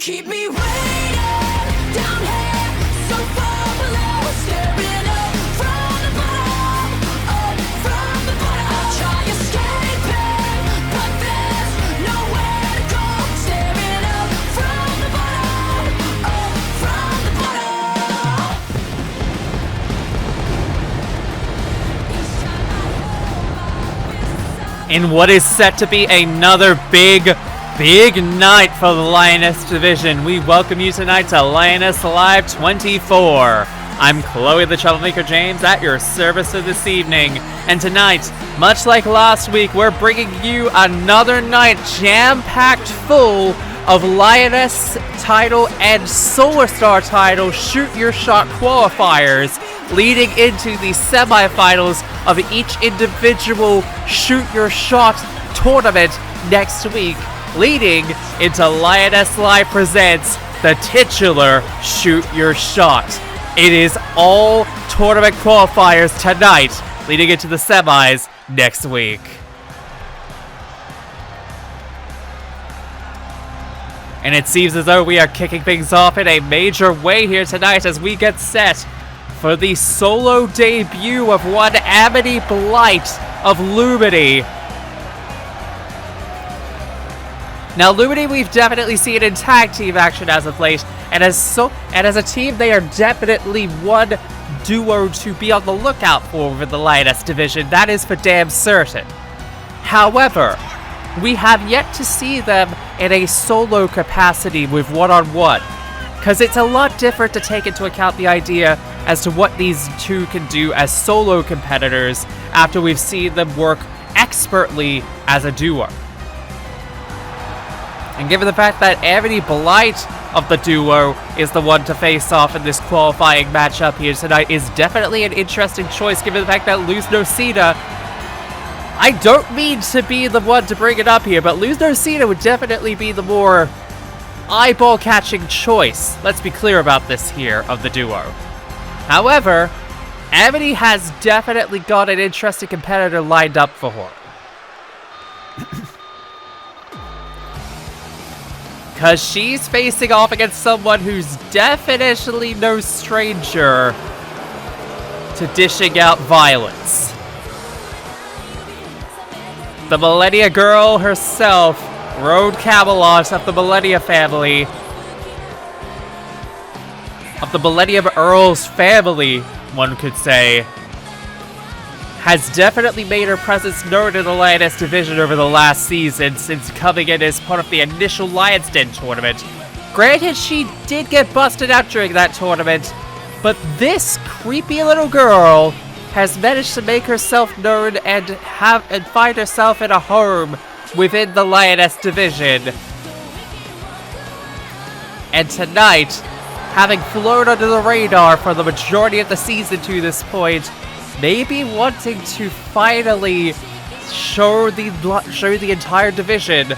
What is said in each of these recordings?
keep me waiting down here, so far below, staring up from the bottom, up from the bottom. I'll try escaping, but there's nowhere to go. Staring up from the bottom, up from the bottom. In what is set to be another big night for the Lioness Division, we welcome you tonight to Lioness Live 24. I'm Chloe the Troublemaker James at your service for this evening. And tonight, much like last week, we're bringing you another night jam-packed full of Lioness title and Solar Star title Shoot Your Shot qualifiers, leading into the semifinals of each individual Shoot Your Shot tournament next week, leading into Lioness Live Presents, the titular Shoot Your Shot. It is all tournament qualifiers tonight, leading into the semis next week. And it seems as though we are kicking things off in a major way here tonight as we get set for the solo debut of one Evieerie Blight of Lumity. Now, Lumity we've definitely seen in tag team action as of late, and as a team, they are definitely one duo to be on the lookout for within the Lioness Division. That is for damn certain. However, we have yet to see them in a solo capacity with one-on-one, because it's a lot different to take into account the idea as to what these two can do as solo competitors after we've seen them work expertly as a duo. And given the fact that Evieerie Blight of the duo is the one to face off in this qualifying matchup here tonight is definitely an interesting choice, given the fact that Luz Nocida, I don't mean to be the one to bring it up here, but Luz Nocida would definitely be the more eyeball-catching choice. Let's be clear about this here of the duo. However, Evieerie has definitely got an interesting competitor lined up for her. Because she's facing off against someone who's definitely no stranger to dishing out violence. The Millennia Girl herself, Road Camelot of the Millennia family, of the Millennium Earls family, one could say, has definitely made her presence known in the Lioness Division over the last season since coming in as part of the initial Lion's Den tournament. Granted, she did get busted out during that tournament, but this creepy little girl has managed to make herself known and find herself in a home within the Lioness Division. And tonight, having flown under the radar for the majority of the season to this point, maybe wanting to finally show the entire division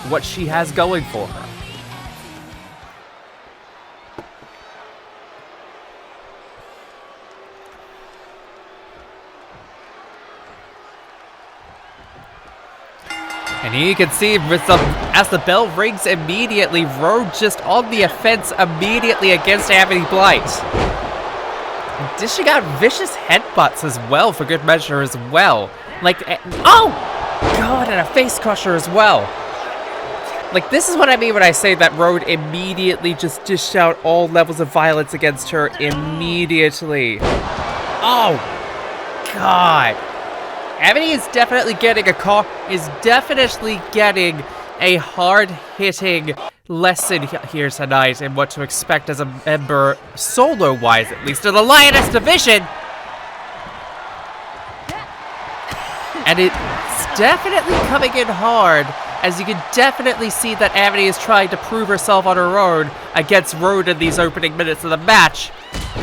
what she has going for her. And here you can see, as the bell rings immediately, Road just on the offense immediately against Evieerie Blight. Dishing out vicious headbutts as well, for good measure as well. Like, oh! God, and a face crusher as well. Like, this is what I mean when I say that Road immediately just dished out all levels of violence against her immediately. Oh! God. Evieerie is definitely getting a hard-hitting lesson here tonight in what to expect as a member, solo-wise at least, of the Lioness Division. And it's definitely coming in hard, as you can definitely see that Evieerie is trying to prove herself on her own against Road in these opening minutes of the match.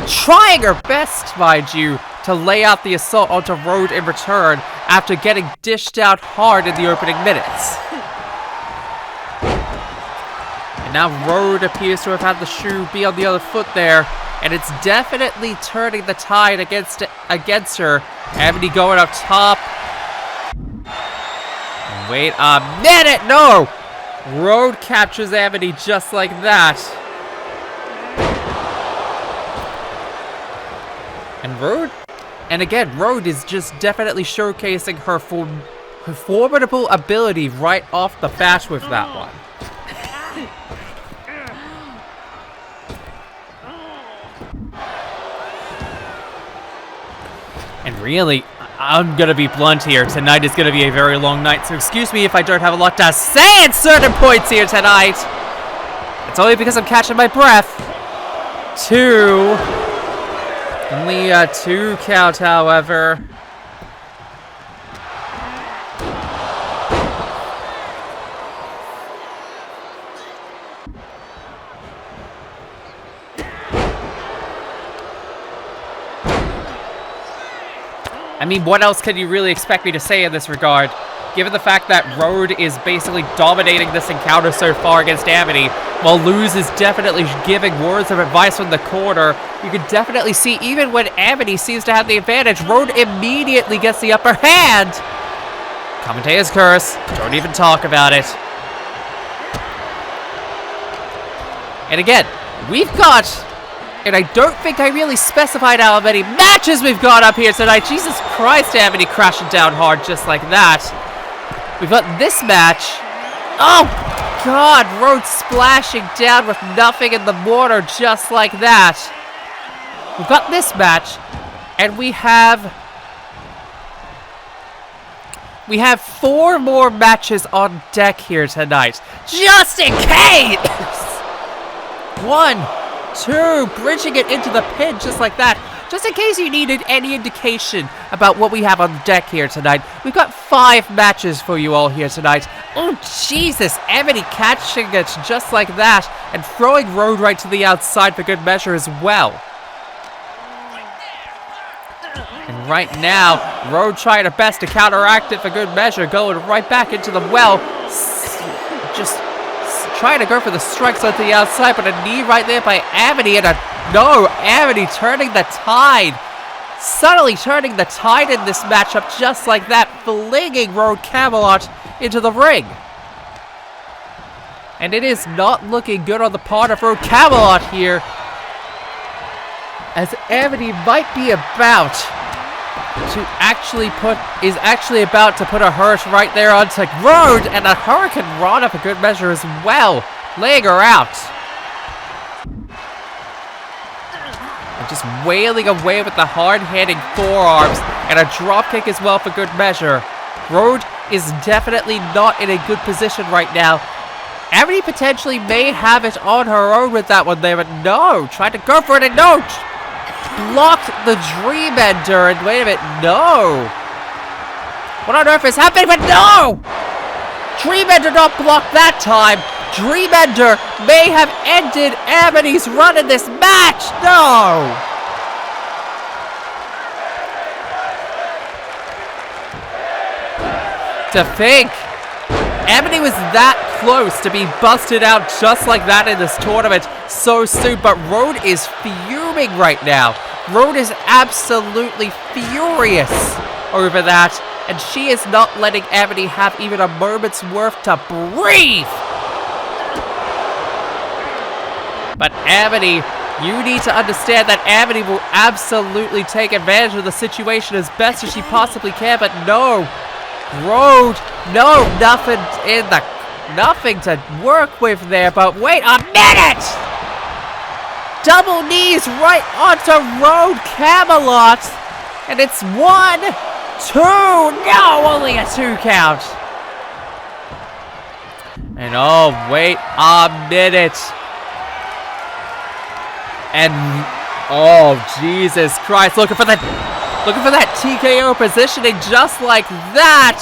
Trying her best, mind you, to lay out the assault onto Road in return after getting dished out hard in the opening minutes. And now Road appears to have had the shoe be on the other foot there, and it's definitely turning the tide against her. Evieerie going up top. Wait a minute, no! Road captures Evierie just like that. And Road is just definitely showcasing her formidable ability right off the bat with that one. And really, I'm gonna be blunt here. Tonight is gonna be a very long night, so excuse me if I don't have a lot to say at certain points here tonight. It's only because I'm catching my breath. Only a 2 count, however. I mean, what else can you really expect me to say in this regard? Given the fact that Road is basically dominating this encounter so far against Evierie, while Luz is definitely giving words of advice from the corner, you can definitely see even when Evierie seems to have the advantage, Road immediately gets the upper hand! Commentator's curse. Don't even talk about it. And again, we've got... And I don't think I really specified how many matches we've got up here tonight. Jesus Christ, Evierie crashing down hard just like that. We've got this match. Oh, God. Road splashing down with nothing in the water just like that. We've got this match. And we have 4 more matches on deck here tonight. Just in case! 1, 2, bridging it into the pin just like that. Just in case you needed any indication about what we have on deck here tonight. We've got 5 matches for you all here tonight. Oh, Jesus. Evierie catching it just like that. And throwing Road right to the outside for good measure as well. And right now, Road trying her best to counteract it for good measure. Going right back into the well. Just trying to go for the strikes onto the outside, but a knee right there by Evierie, and Evierie turning the tide. Subtly turning the tide in this matchup just like that, flinging Road Camelot into the ring. And it is not looking good on the part of Road Camelot here, as Evierie might be about to put a hurt right there onto Road, and a Hurricane Rana for good measure as well, laying her out. And just wailing away with the hard-hitting forearms, and a dropkick as well for good measure. Road is definitely not in a good position right now. Evierie potentially may have it on her own with that one there, but no, tried to go for it, and no! Blocked the Dream Ender, and wait a minute, no! What on earth is happening, but no! Dream Ender not blocked that time! Dream Ender may have ended Evienie's run in this match! No! To think, Evierie was that close to be busted out just like that in this tournament so soon, but Road is fuming right now. Road is absolutely furious over that, and she is not letting Evierie have even a moment's worth to breathe. But Evierie, you need to understand that Evierie will absolutely take advantage of the situation as best as she possibly can, but no. Road, no, nothing to work with there, but wait a minute! Double knees right onto Road Camelot, and it's 1, 2, no, only a 2 count. And oh, wait a minute. And, oh, Jesus Christ, looking for that TKO positioning just like that.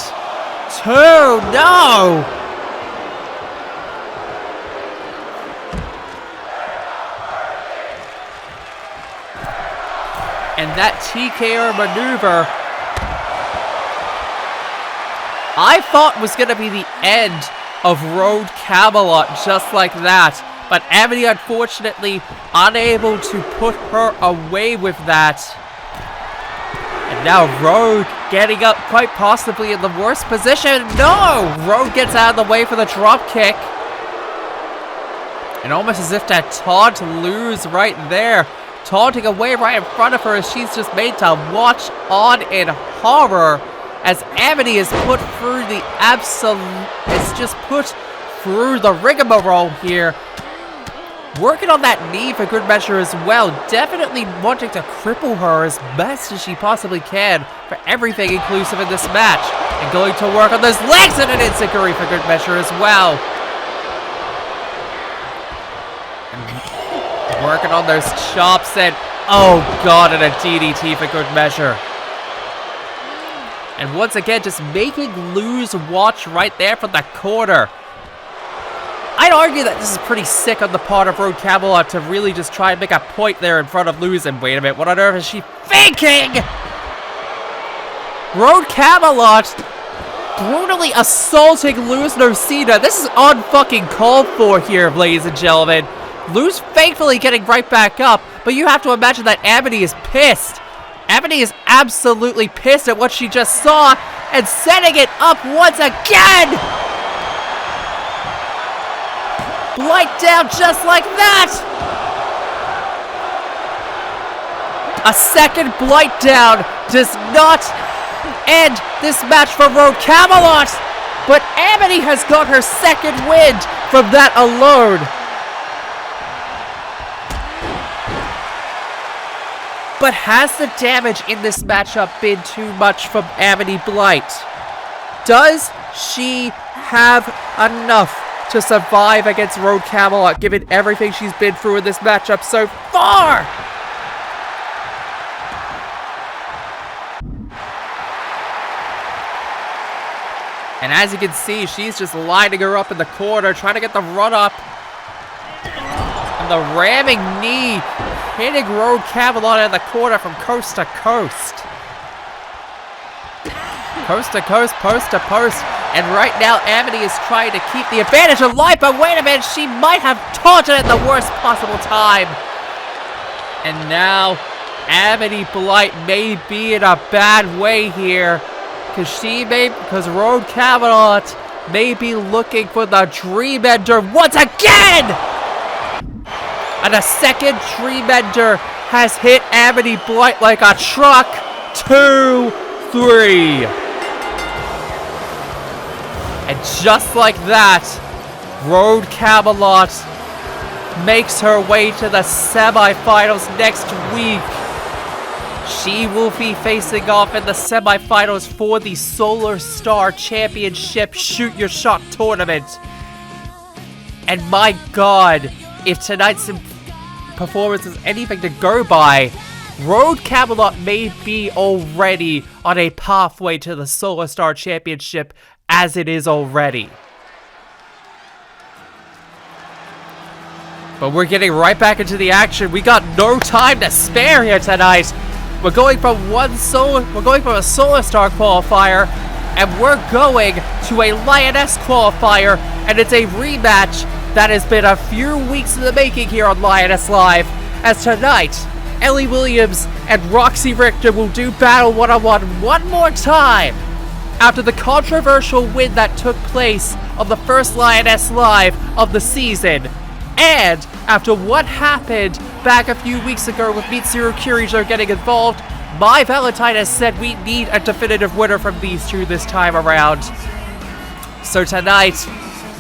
2, no. And that TKO maneuver, I thought was going to be the end of Road Camelot just like that. But Evierie, unfortunately, unable to put her away with that. And now Road getting up quite possibly in the worst position. No! Road gets out of the way for the drop kick. And almost as if to taunt Luz right there. Taunting away right in front of her as she's just made to watch on in horror. As Evierie is put through the put through the rigmarole here. Working on that knee for good measure as well. Definitely wanting to cripple her as best as she possibly can for everything inclusive in this match. And going to work on those legs and an enziguri for good measure as well. And working on those chops and, oh god, and a DDT for good measure. And once again, just making Luz watch right there from the corner. I'd argue that this is pretty sick on the part of Road Camelot to really just try and make a point there in front of Luz. And wait a minute, what on earth is she thinking? Road Camelot brutally assaulting Luz Nocina. This is unfucking called for here, ladies and gentlemen. Luz thankfully getting right back up, but you have to imagine that Evierie is pissed. Evierie is absolutely pissed at what she just saw and setting it up once again! Blight down just like that! A second blight down does not end this match for Road Camelot, but Evierie has got her second win from that alone. But has the damage in this matchup been too much from Evierie Blight? Does she have enough to survive against Road Camelot, given everything she's been through in this matchup so far? And as you can see, she's just lining her up in the corner, trying to get the run up. And the ramming knee hitting Road Camelot in the corner from coast to coast. Coast to coast, post to post. And right now, Evierie is trying to keep the advantage alive, but wait a minute, she might have taunted at the worst possible time. And now, Evierie Blight may be in a bad way here, because Road Camelot may be looking for the Dream Ender once again! And a second Dream Ender has hit Evierie Blight like a truck. 2, 3. And just like that, Road Camelot makes her way to the semifinals next week. She will be facing off in the semifinals for the Solar Star Championship Shoot Your Shot tournament. And my god, if tonight's performance is anything to go by, Road Camelot may be already on a pathway to the Solar Star Championship as it is already. But we're getting right back into the action. We got no time to spare here tonight. We're going from a Solar Star qualifier, and we're going to a Lioness qualifier, and it's a rematch that has been a few weeks in the making here on Lioness Live. As tonight, Ellie Williams and Roxy Richter will do battle one-on-one one more time after the controversial win that took place on the first Lioness Live of the season. And after what happened back a few weeks ago with Mitsuru Kirijo getting involved, My Valentine has said we need a definitive winner from these two this time around. So tonight,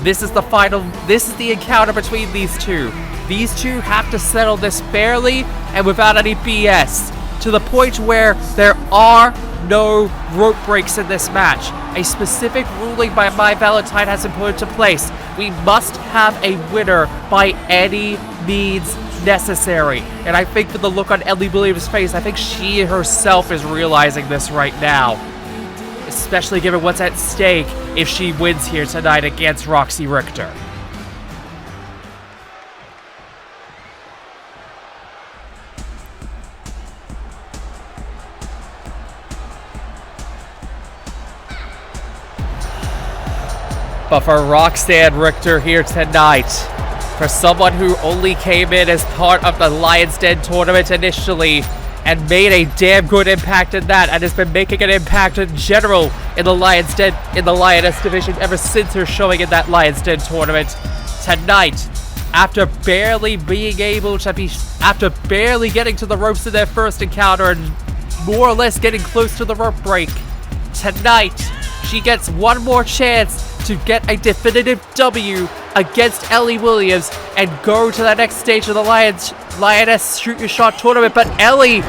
this is the encounter between these two. These two have to settle this fairly and without any BS, to the point where there are no rope breaks in this match. A specific ruling by My Valentine has been put into place. We must have a winner by any means necessary. And I think for the look on Ellie Williams' face, I think she herself is realizing this right now. Especially given what's at stake if she wins here tonight against Roxy Richter. But for Roxanne Richter here tonight, for someone who only came in as part of the Lion's Den tournament initially and made a damn good impact in that, and has been making an impact in general in the Lion's Division ever since her showing in that Lion's Den tournament, tonight, after barely getting to the ropes in their first encounter and more or less getting close to the rope break, tonight she gets one more chance to get a definitive W against Ellie Williams and go to the next stage of the Lioness Shoot Your Shot tournament. But Ellie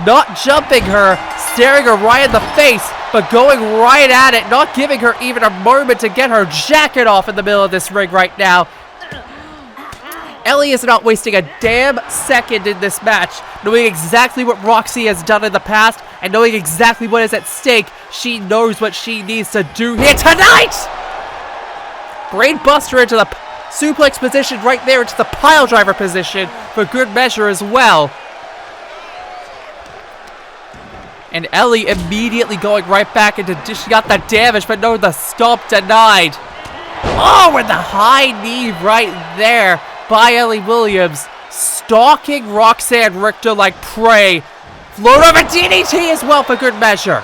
not jumping her, staring her right in the face, but going right at it, not giving her even a moment to get her jacket off in the middle of this ring right now. Ellie is not wasting a damn second in this match, knowing exactly what Roxy has done in the past and knowing exactly what is at stake. She knows what she needs to do here tonight! Brain buster into the suplex position right there, into the pile driver position for good measure as well. And Ellie immediately going right back into dishing out the damage, but no, the stomp denied. Oh, and the high knee right there by Ellie Williams, stalking Roxanne Richter like prey. Float over DDT as well for good measure.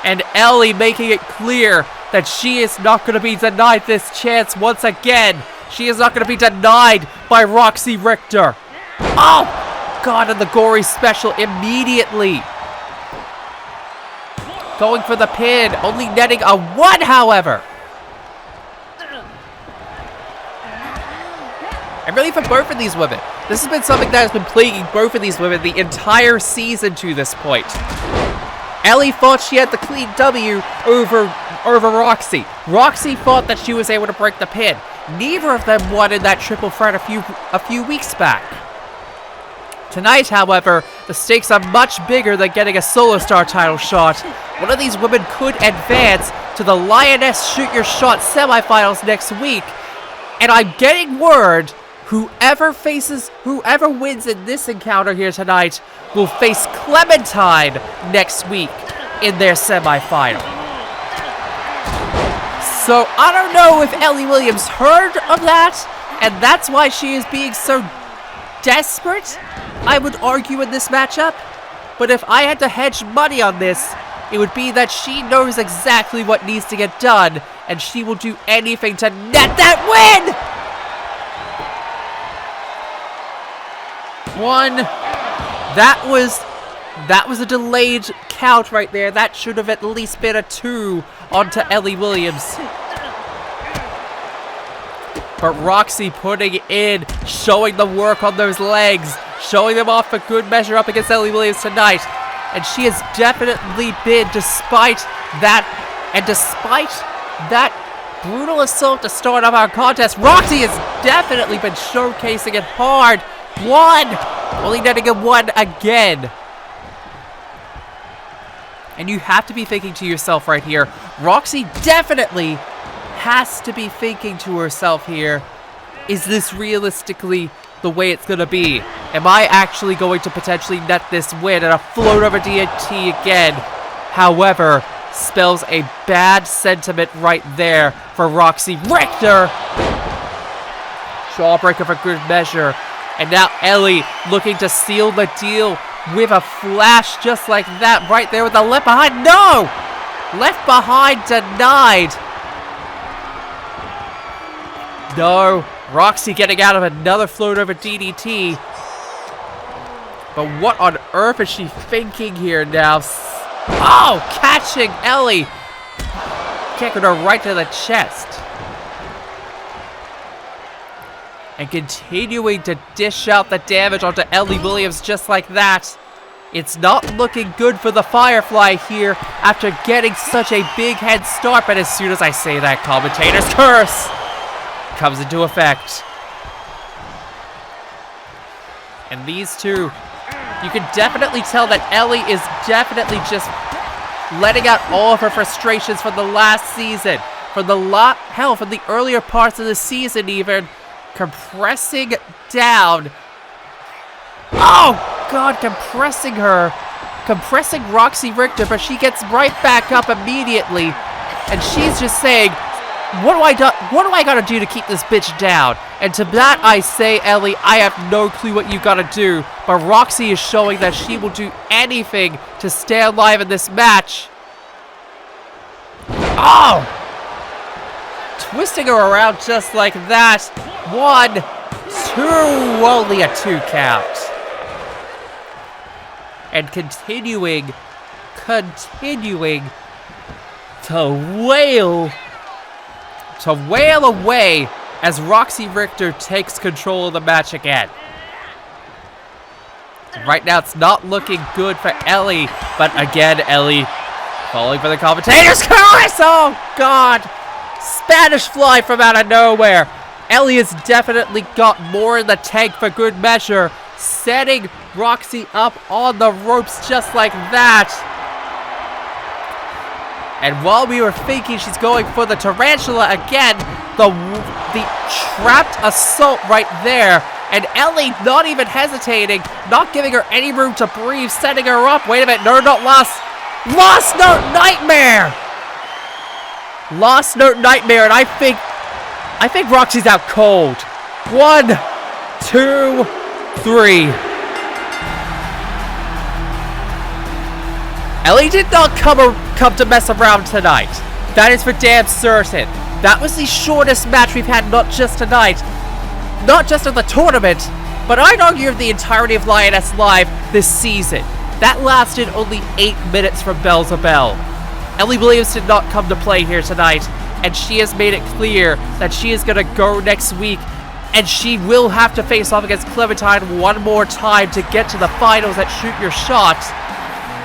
And Ellie making it clear that she is not going to be denied this chance once again. She is not going to be denied by Roxy Richter. Oh! God, and the gory special immediately. Going for the pin, only netting a 1, however. And really for both of these women, this has been something that has been plaguing both of these women the entire season to this point. Ellie thought she had the clean W over Roxy. Roxy thought that she was able to break the pin. Neither of them won in that triple threat a few weeks back. Tonight, however, the stakes are much bigger than getting a Solo Star title shot. One of these women could advance to the Lioness Shoot Your Shot semifinals next week. And I'm getting word, whoever wins in this encounter here tonight will face Clementine next week in their semifinal. So I don't know if Ellie Williams heard of that, and that's why she is being so desperate, I would argue, in this matchup. But if I had to hedge money on this, it would be that she knows exactly what needs to get done, and she will do anything to net that win! One. That was a delayed count right there. That should have at least been a 2 onto Ellie Williams. But Roxy putting it in, showing the work on those legs, showing them off for good measure up against Ellie Williams tonight. And she has definitely been, despite that brutal assault to start off our contest, Roxy has definitely been showcasing it hard. 1! Only netting a 1 again. And you have to be thinking to yourself right here, Roxy definitely has to be thinking to herself here, is this realistically the way it's going to be? Am I actually going to potentially net this win? And a float over DT again, however, spells a bad sentiment right there for Roxy Richter. Jawbreaker for good measure. And now Ellie looking to seal the deal with a flash just like that right there with the left behind. No! Left behind denied. No. Roxy getting out of another float over DDT. But what on earth is she thinking here now? Oh! Catching Ellie. Kicking her right to the chest. And continuing to dish out the damage onto Ellie Williams just like that. It's not looking good for the Firefly here after getting such a big head start. But as soon as I say that, commentator's curse comes into effect. And these two, you can definitely tell that Ellie is definitely just letting out all of her frustrations from the last season. From the earlier parts of the season even. Compressing down. Oh, God, compressing Roxy Richter, but she gets right back up immediately. And she's just saying, what do I gotta do to keep this bitch down? And to that I say, Ellie, I have no clue what you gotta do. But Roxy is showing that she will do anything to stay alive in this match. Oh! twisting her around just like that. 1, 2, only a 2 count. And continuing to wail away as Roxy Richter takes control of the match again. Right now, it's not looking good for Ellie, but again, Ellie falling for the commentator's curse. Oh, God. Spanish fly from out of nowhere. Ellie has definitely got more in the tank for good measure, setting Roxy up on the ropes just like that. And while we were thinking she's going for the tarantula again, the trapped assault right there. And Ellie not even hesitating, not giving her any room to breathe, setting her up. Wait a minute, no, not Lost Note Nightmare! Lost Note Nightmare, and I think Roxy's out cold. 1, 2, 3. Ellie did not come to mess around tonight. That is for damn certain. That was the shortest match we've had, not just tonight, not just of the tournament, but I'd argue of the entirety of Lioness Live this season. That lasted only 8 minutes from bell to bell. Ellie Williams did not come to play here tonight, and she has made it clear that she is going to go next week, and she will have to face off against Clementine one more time to get to the finals at Shoot Your Shot.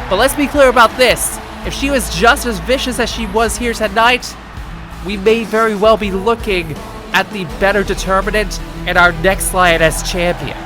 But let's be clear about this. If she was just as vicious as she was here tonight, we may very well be looking at the better determinant and our next Lioness champion.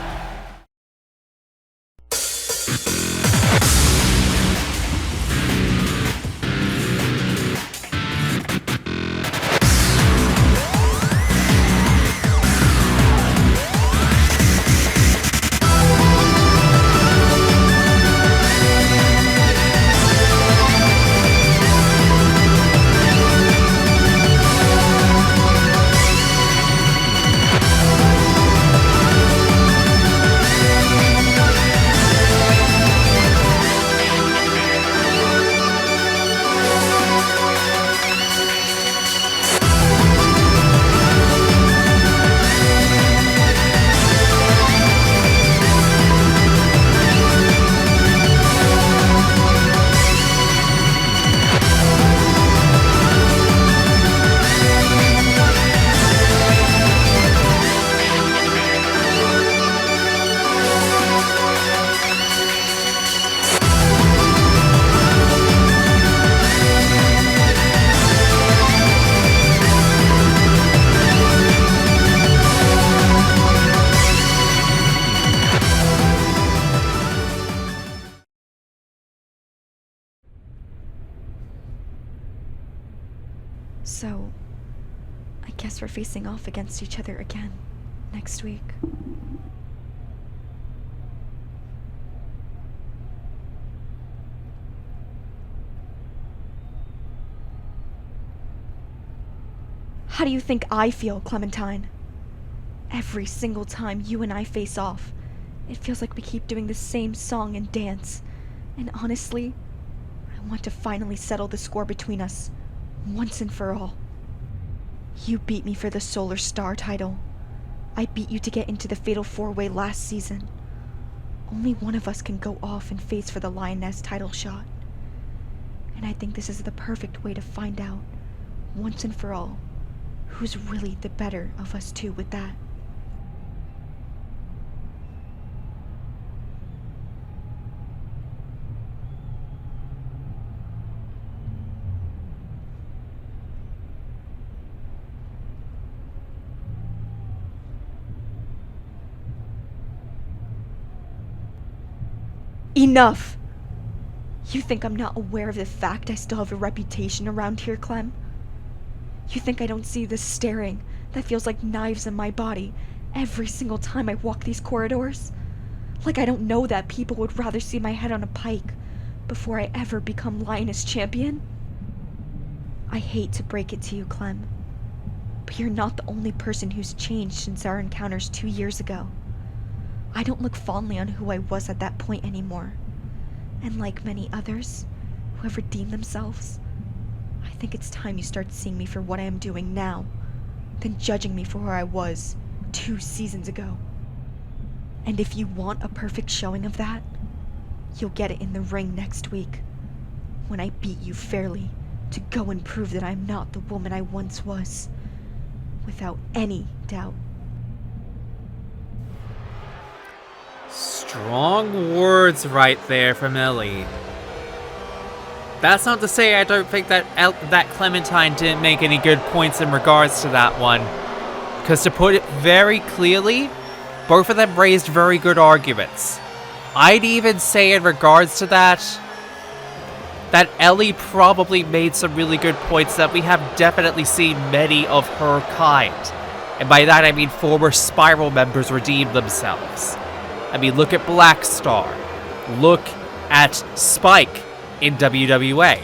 So, I guess we're facing off against each other again next week. How do you think I feel, Clementine? Every single time you and I face off, it feels like we keep doing the same song and dance. And honestly, I want to finally settle the score between us, once and for all. You beat me for the Solar Star title. I beat you to get into the Fatal 4-Way last season. Only one of us can go off and face for the Lioness title shot. And I think this is the perfect way to find out, once and for all, who's really the better of us two with that. Enough! You think I'm not aware of the fact I still have a reputation around here, Clem? You think I don't see this staring that feels like knives in my body every single time I walk these corridors? Like I don't know that people would rather see my head on a pike before I ever become Lioness champion? I hate to break it to you, Clem, but you're not the only person who's changed since our encounters 2 years ago. I don't look fondly on who I was at that point anymore. And like many others who have redeemed themselves, I think it's time you start seeing me for what I am doing now, than judging me for where I was 2 seasons ago. And if you want a perfect showing of that, you'll get it in the ring next week, when I beat you fairly, to go and prove that I'm not the woman I once was, without any doubt. Strong words right there from Ellie. That's not to say I don't think that that Clementine didn't make any good points in regards to that one. Because to put it very clearly, both of them raised very good arguments. I'd even say in regards to that Ellie probably made some really good points that we have definitely seen many of her kind. And by that I mean former Spiral members redeem themselves. I mean, look at Black Star. Look at Spike in WWA.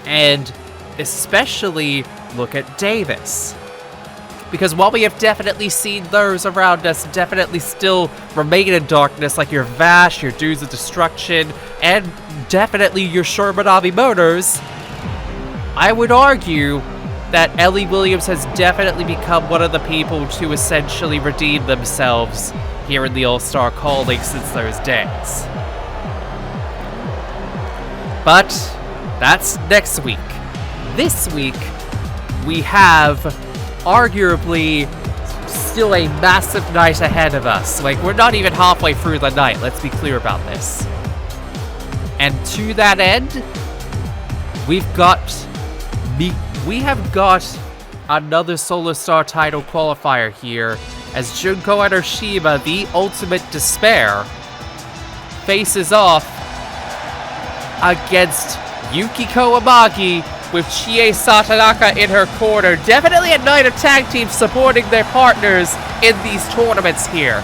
And especially look at Davis. Because while we have definitely seen those around us definitely still remain in darkness, like your Vash, your Dudes of Destruction, and definitely your Shermanavi Motors, I would argue that Ellie Williams has definitely become one of the people to essentially redeem themselves here in the All-Star Calling since those days. But that's next week. This week, we have arguably still a massive night ahead of us. Like, we're not even halfway through the night, let's be clear about this. And to that end, we have got another Solo Star title qualifier here, as Junko and Hiroshima, the Ultimate Despair, faces off against Yukiko Amagi with Chie Satanaka in her corner. Definitely a night of tag teams supporting their partners in these tournaments here.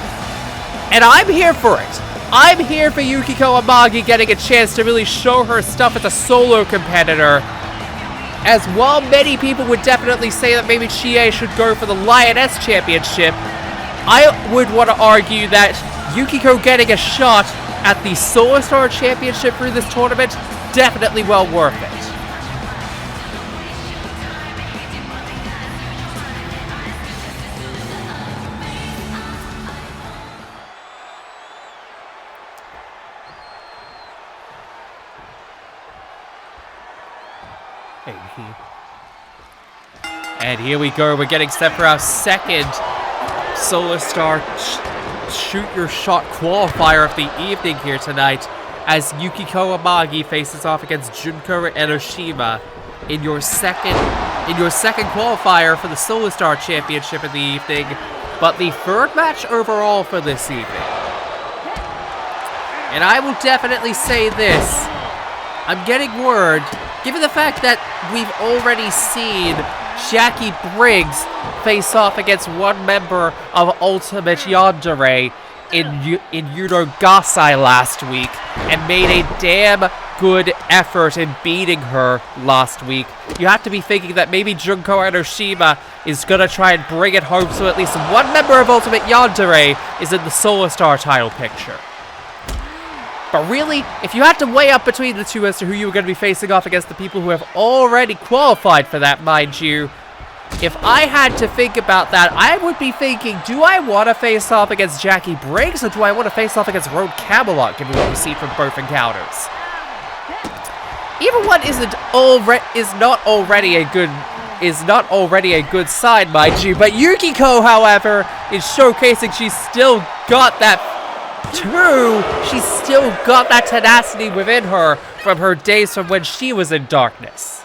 And I'm here for it. I'm here for Yukiko Amagi getting a chance to really show her stuff as a solo competitor. As while many people would definitely say that maybe Chie should go for the Lioness Championship, I would want to argue that Yukiko getting a shot at the Solo Star Championship through this tournament, definitely well worth it. And here we go, we're getting set for our second Solo Star Shoot Your Shot qualifier of the evening here tonight, as Yukiko Amagi faces off against Junko Enoshima in your second qualifier for the Solo Star Championship of the evening, but the third match overall for this evening. And I will definitely say this, I'm getting word, given the fact that we've already seen Jackie Briggs face off against one member of Ultimate Yandere in Yudo Gasai last week, and made a damn good effort in beating her last week. You have to be thinking that maybe Junko Enoshima is going to try and bring it home so at least one member of Ultimate Yandere is in the Solo Star title picture. But really, if you had to weigh up between the two as to who you were going to be facing off against the people who have already qualified for that, mind you, if I had to think about that, I would be thinking, do I want to face off against Jackie Briggs, or do I want to face off against Road Camelot, given what we see from both encounters? Either one is not already a good sign, mind you, but Yukiko, however, is showcasing she's still got that she's still got that tenacity within her from her days from when she was in darkness.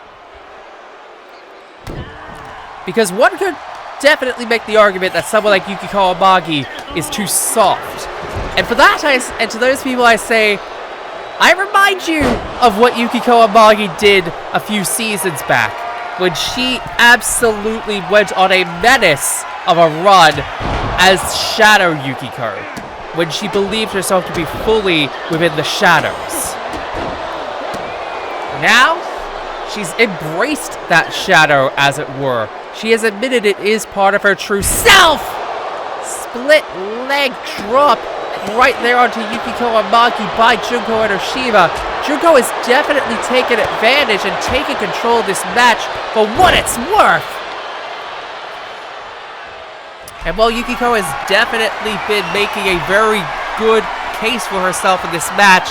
Because one could definitely make the argument that someone like Yukiko Amagi is too soft. And for that, and to those people I say, I remind you of what Yukiko Amagi did a few seasons back, when she absolutely went on a menace of a run as Shadow Yukiko, when she believed herself to be fully within the shadows. Now, she's embraced that shadow, as it were. She has admitted it is part of her true self! Split leg drop, right there onto Yukiko Amagi by Junko and Oshima. Junko is definitely taking advantage and taking control of this match for what it's worth. And while Yukiko has definitely been making a very good case for herself in this match,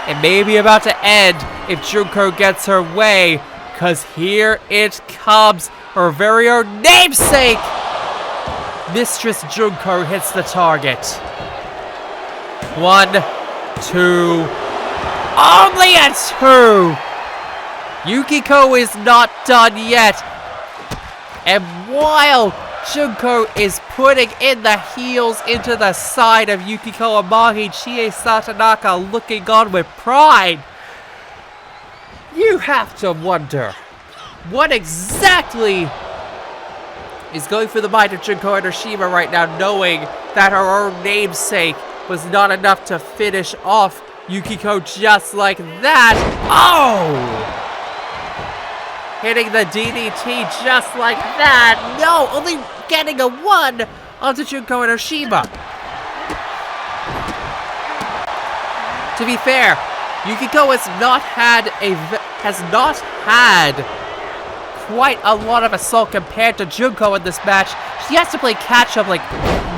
it may be about to end if Junko gets her way, because here it comes, her very own namesake! Mistress Junko hits the target. 1, 2, only a 2! Yukiko is not done yet. And while Junko is putting in the heels into the side of Yukiko Amagi, Chie Satonaka looking on with pride. You have to wonder, what exactly is going through the mind of Junko and Oshima right now, knowing that her own namesake was not enough to finish off Yukiko just like that. Oh! Hitting the DDT just like that. No, only getting a 1 onto Junko and Oshima. To be fair, Yukiko has not had quite a lot of assault compared to Junko in this match. She has to play catch-up like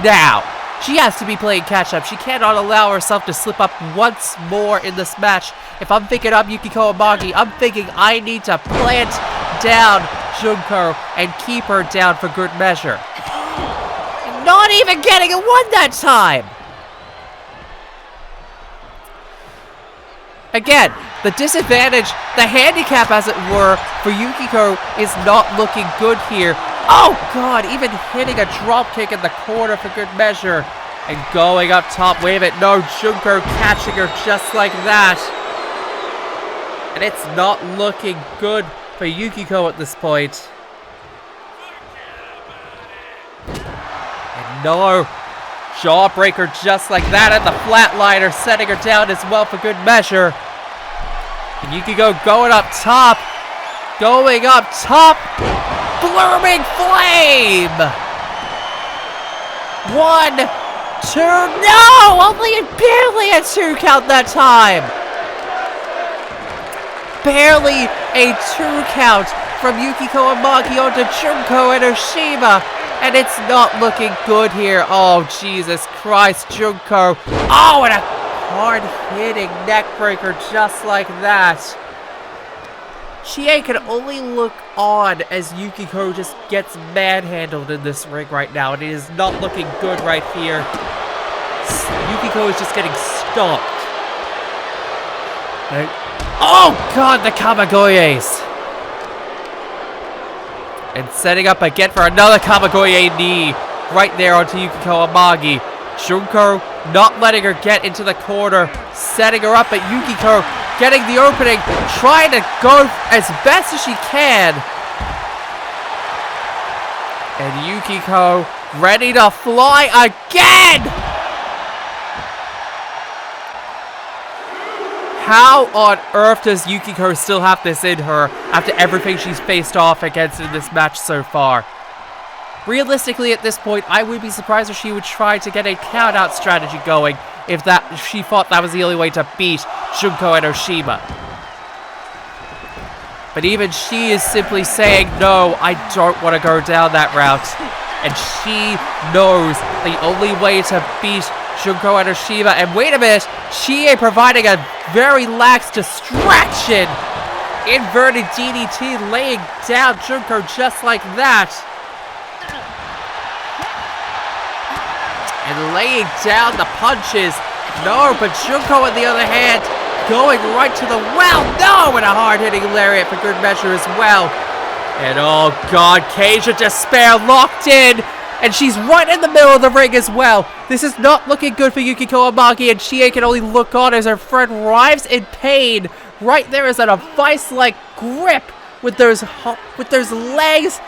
now. She has to be playing catch-up. She cannot allow herself to slip up once more in this match. If I'm thinking I'm Yukiko Amagi, I'm thinking I need to plant down Junko and keep her down for good measure. Not even getting a 1 that time! Again, the disadvantage, the handicap as it were, for Yukiko is not looking good here. Oh god, even hitting a drop kick in the corner for good measure. And going up top, wait a minute, no, Junko catching her just like that. And it's not looking good for Yukiko at this point. And no, jawbreaker just like that, and the flatliner setting her down as well for good measure. And Yukiko going up top. Going up top. Blooming flame! 1, 2, no! Only barely a 2 count that time! Barely a 2 count from Yukiko Amagi onto Junko and Oshima. And it's not looking good here. Oh, Jesus Christ, Junko. Oh, and a hard-hitting neckbreaker just like that. Chie can only look on as Yukiko just gets manhandled in this ring right now, and it is not looking good right here. Yukiko is just getting stomped. And, oh god, the Kamagoyes! And setting up again for another Kamagoye knee right there onto Yukiko Amagi. Junko not letting her get into the corner, setting her up, but Yukiko getting the opening, trying to go as best as she can. And Yukiko ready to fly again! How on earth does Yukiko still have this in her after everything she's faced off against in this match so far? Realistically, at this point, I would be surprised if she would try to get a count-out strategy going if she thought that was the only way to beat Junko and Oshima. But even she is simply saying, no, I don't want to go down that route. And she knows the only way to beat Junko and Oshima. And wait a minute, Chie providing a very lax distraction. Inverted DDT laying down Junko just like that. And laying down the punches. No, but Junko on the other hand, going right to the well. No, and a hard-hitting lariat for good measure as well. And oh god, Cage of Despair locked in. And she's right in the middle of the ring as well. This is not looking good for Yukiko Amagi, and Chie can only look on as her friend writhes in pain. Right there is a vice-like grip with those legs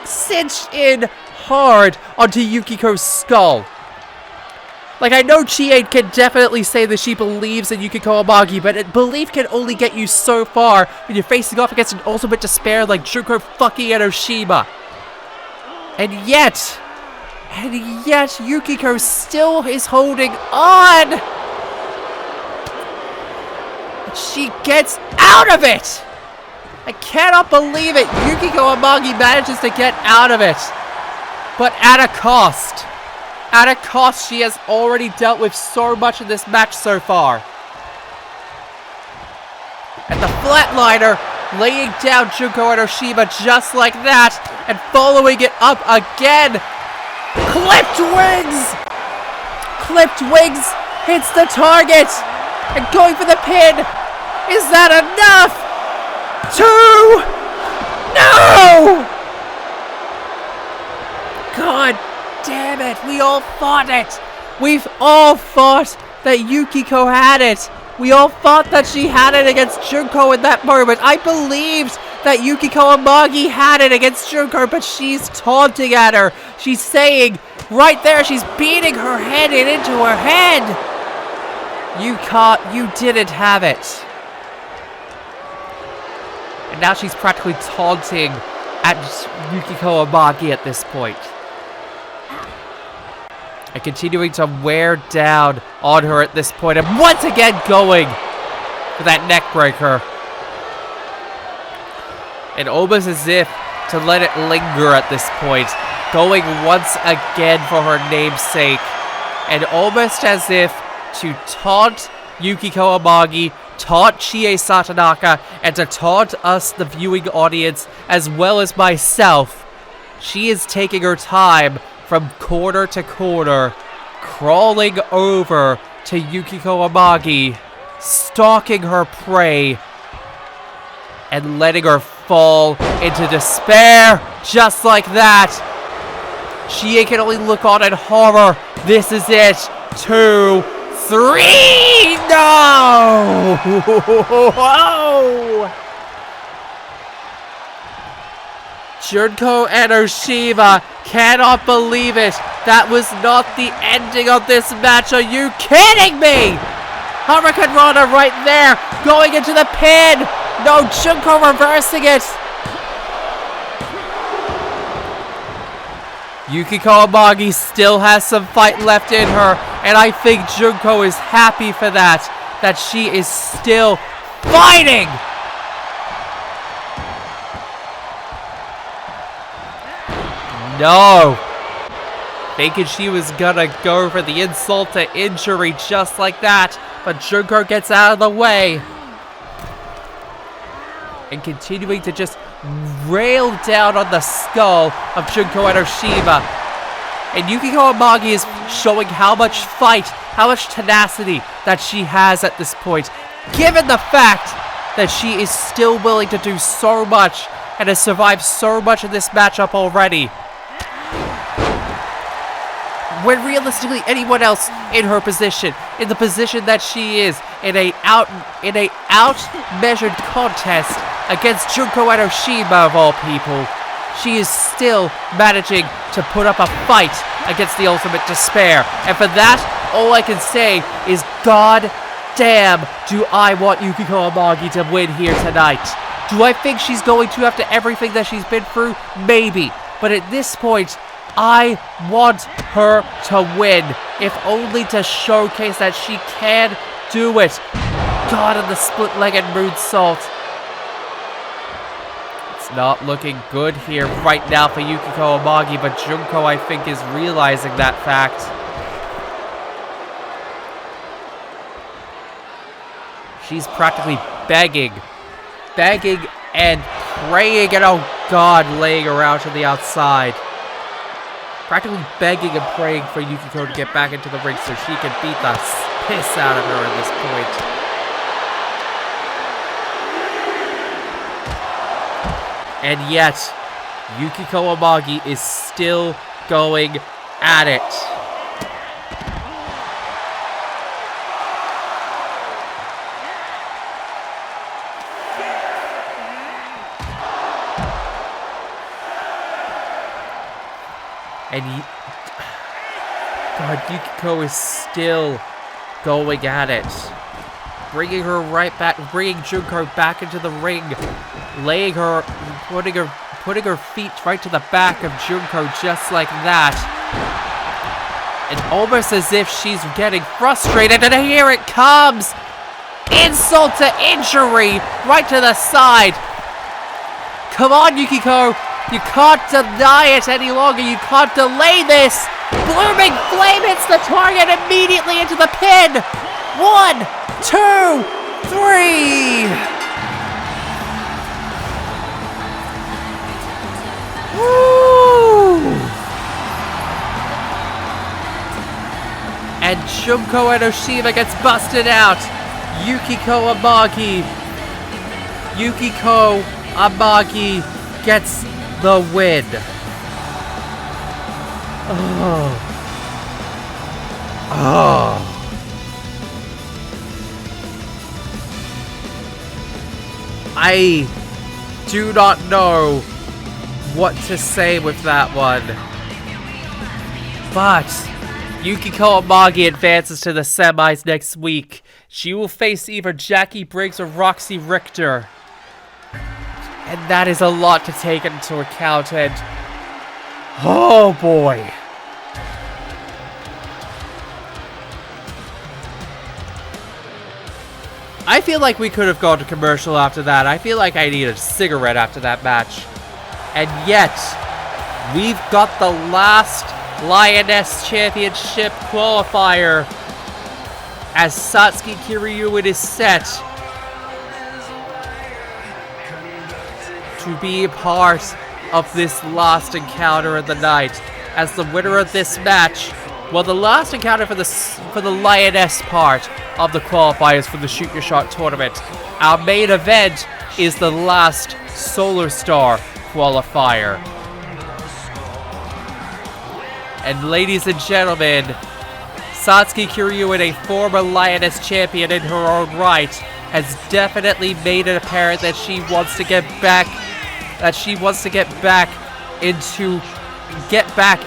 cinched in hard onto Yukiko's skull. Like, I know Chie can definitely say that she believes in Yukiko Amagi, but belief can only get you so far when you're facing off against an ultimate despair like Junko fucking and Oshima. And yet, And yet Yukiko still is holding on. She gets out of it. I cannot believe it. Yukiko Amagi manages to get out of it. But at a cost. At a cost. She has already dealt with so much in this match so far. And the flatliner laying down Junko and Oshiba just like that. And following it up again. Clipped wings. Clipped wings hits the target. And going for the pin. Is that enough? 2! No! God damn it. We all thought it. We've all thought that Yukiko had it. We all thought that she had it against Junko in that moment. I believed that Yukiko Amagi had it against Junko, but she's taunting at her. She's saying, right there, she's beating her head into her head. You didn't have it. And now she's practically taunting at Yukiko Amagi at this point. And continuing to wear down on her at this point. And once again going for that neck breaker. And almost as if to let it linger at this point. Going once again for her namesake. And almost as if to taunt Yukiko Amagi, taunt Chie Satonaka, and to taunt us, the viewing audience, as well as myself. She is taking her time from corner to corner, crawling over to Yukiko Amagi, stalking her prey, and letting her fall into despair, just like that. Chie can only look on in horror. This is it. 2, 3, no! Junko and Oshiba cannot believe it. That was not the ending of this match. Are you kidding me? Hurricane Rana right there, going into the pin. No, Junko reversing it. Yukiko Amagi still has some fight left in her, and I think Junko is happy for that she is still fighting! No! Thinking she was gonna go for the insult to injury just like that, but Junko gets out of the way. And continuing to just rail down on the skull of Junko and Oshiba. And Yukiko Amagi is showing how much fight, how much tenacity that she has at this point, given the fact that she is still willing to do so much and has survived so much in this matchup already. When realistically anyone else in her position, in the position that she is, in a out-measured contest against Junko and Oshiba of all people, she is still managing to put up a fight against the ultimate despair. And for that, all I can say is, God damn, do I want Yukiko Amagi to win here tonight. Do I think she's going to after everything that she's been through? Maybe. But at this point, I want her to win, if only to showcase that she can do it. God, and the split-legged moonsault. It's not looking good here right now for Yukiko Amagi, but Junko, I think, is realizing that fact. She's practically begging and praying, and oh God, laying around to the outside. Practically begging and praying for Yukiko to get back into the ring so she can beat the piss out of her at this point. And yet, Yukiko Amagi is still going at it. And God, Yukiko is still going at it. Bringing her right back, bringing Junko back into the ring. Putting her feet right to the back of Junko just like that. And almost as if she's getting frustrated, and here it comes! Insult to injury, right to the side. Come on, Yukiko. You can't deny it any longer. You can't delay this. Blooming Flame hits the target immediately into the pin. 1, 2, 3. Woo! And Junko and Oshima gets busted out. Yukiko Amagi gets the win. I do not know what to say with that one. But Yukiko Amagi advances to the semis next week. She will face either Jackie Briggs or Roxy Richter. And that is a lot to take into account, and oh boy. I feel like we could have gone to commercial after that. I feel like I need a cigarette after that match. And yet, we've got the last Lioness Championship qualifier as Satsuki Kiryuin is set to be a part of this last encounter of the night. As the winner of this match, well, the last encounter for the Lioness part of the qualifiers for the Shoot Your Shot tournament. Our main event is the last Solar Star qualifier. And ladies and gentlemen, Satsuki Kiryuin, a former Lioness champion in her own right, has definitely made it apparent that she wants to get back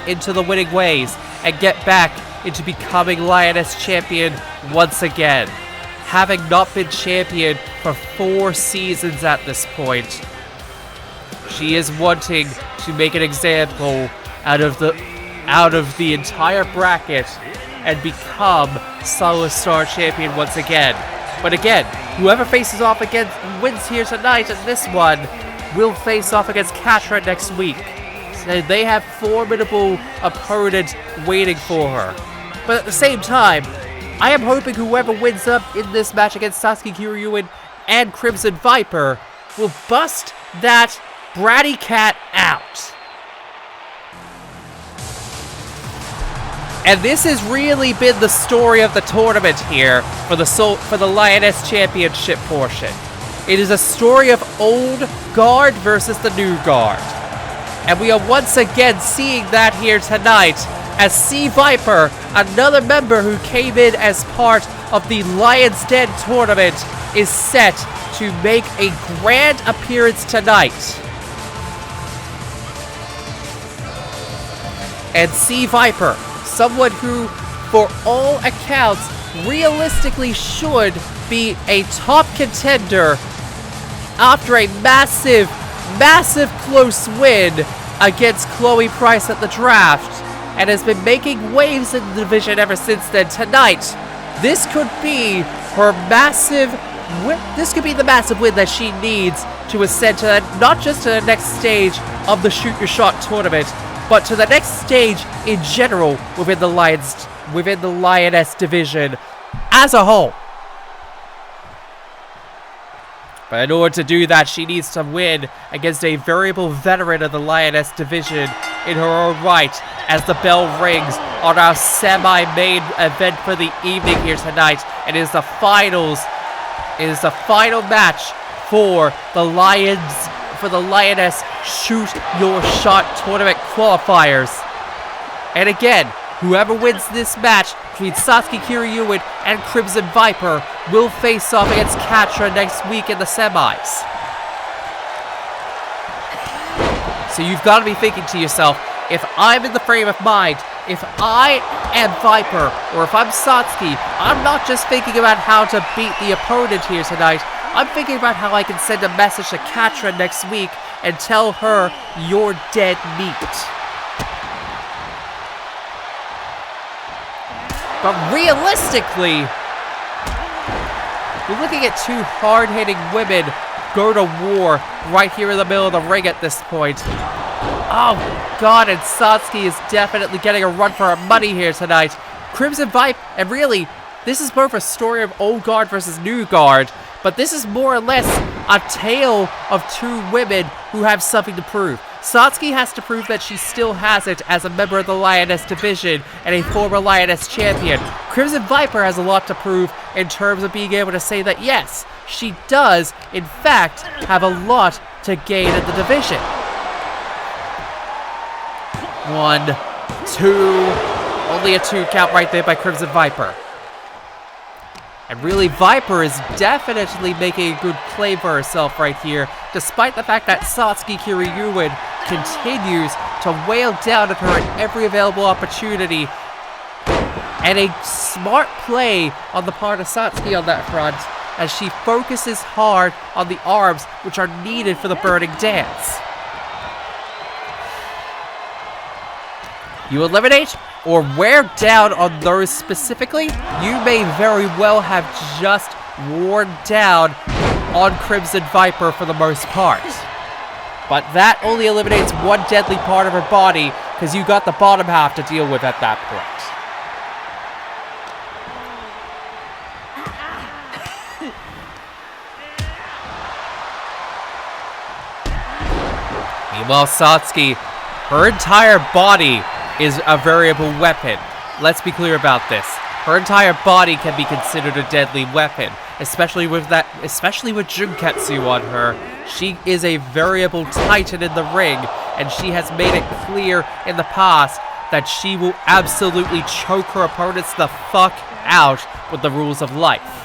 into the winning ways and get back into becoming Lioness champion once again. Having not been champion for 4 seasons at this point, she is wanting to make an example out of the entire bracket and become Solar Star champion once again. But again, whoever faces off against wins here tonight in this one will face off against Katra next week. So they have formidable opponents waiting for her. But at the same time, I am hoping whoever wins up in this match against Satsuki Kiryuin and Crimson Viper will bust that bratty cat out. And this has really been the story of the tournament here for the Lioness Championship portion. It is a story of old guard versus the new guard. And we are once again seeing that here tonight as C. Viper, another member who came in as part of the Lion's Den tournament, is set to make a grand appearance tonight. And C. Viper, someone who, for all accounts, realistically should be a top contender after a massive close win against Chloe Price at the draft, and has been making waves in the division ever since then. Tonight, this could be her massive win. This could be the massive win that she needs to ascend to not just to the next stage of the Shoot Your Shot tournament, but to the next stage in general within the Lioness division as a whole. But in order to do that, she needs to win against a variable veteran of the Lioness division in her own right, as the bell rings on our semi-main event for the evening here tonight. It is the finals. It is the final match for the Lioness Shoot Your Shot tournament qualifiers. And again, whoever wins this match between Satsuki Kiryuin and Crimson Viper will face off against Katra next week in the semis. So you've got to be thinking to yourself, if I'm in the frame of mind, if I am Viper, or if I'm Satsuki, I'm not just thinking about how to beat the opponent here tonight, I'm thinking about how I can send a message to Katra next week and tell her you're dead meat. But realistically, we're looking at two hard-hitting women go to war right here in the middle of the ring at this point. Oh god, and Satsuki is definitely getting a run for her money here tonight. Crimson Viper, and really, this is both a story of old guard versus new guard, but this is more or less a tale of two women who have something to prove. Satsuki has to prove that she still has it as a member of the Lioness Division and a former Lioness champion. Crimson Viper has a lot to prove in terms of being able to say that yes, she does, in fact, have a lot to gain in the division. 1, 2, only a 2 count right there by Crimson Viper. And really, Viper is definitely making a good play for herself right here, despite the fact that Satsuki Kiryuin continues to wail down at her at every available opportunity. And a smart play on the part of Satsuki on that front, as she focuses hard on the arms which are needed for the burning dance. You eliminate or wear down on those specifically, you may very well have just worn down on Crimson Viper for the most part. But that only eliminates one deadly part of her body, because you got the bottom half to deal with at that point. Meanwhile, Satsuki, her entire body is a variable weapon. Let's be clear about this. Her entire body can be considered a deadly weapon, especially with Junketsu on her. She is a variable titan in the ring, and she has made it clear in the past that she will absolutely choke her opponents the fuck out with the rules of life.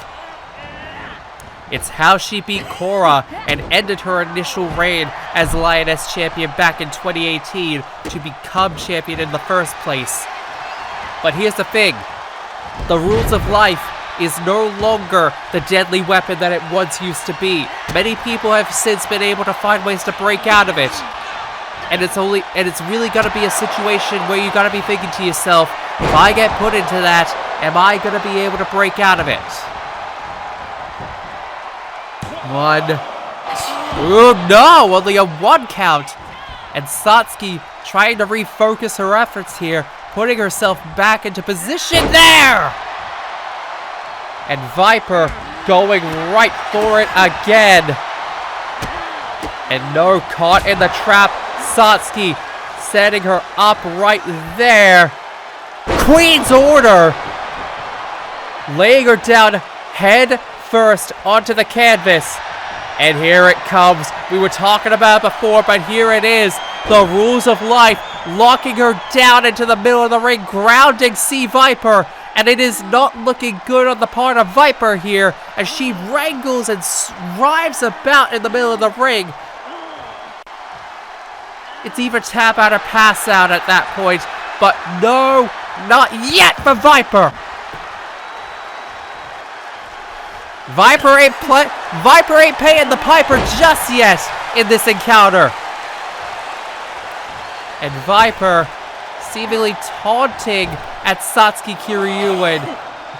It's how she beat Korra and ended her initial reign as Lioness champion back in 2018 to become champion in the first place. But here's the thing. The rules of life is no longer the deadly weapon that it once used to be. Many people have since been able to find ways to break out of it. And it's really gotta be a situation where you gotta be thinking to yourself, if I get put into that, am I gonna be able to break out of it? 1. Oh no, only a 1 count. And Satsuki trying to refocus her efforts here, putting herself back into position there. And Viper going right for it again. And no, caught in the trap. Satsuki setting her up right there. Queen's Order. Laying her down head first onto the canvas. And here it comes. We were talking about it before, but here it is. The rules of life locking her down into the middle of the ring, grounding C Viper. And it is not looking good on the part of Viper here, as she wrangles and writhes about in the middle of the ring. It's either tap out or pass out at that point, but no, not yet for Viper. Viper ain't paying the piper just yet in this encounter. And Viper seemingly taunting at Satsuki Kiryuin,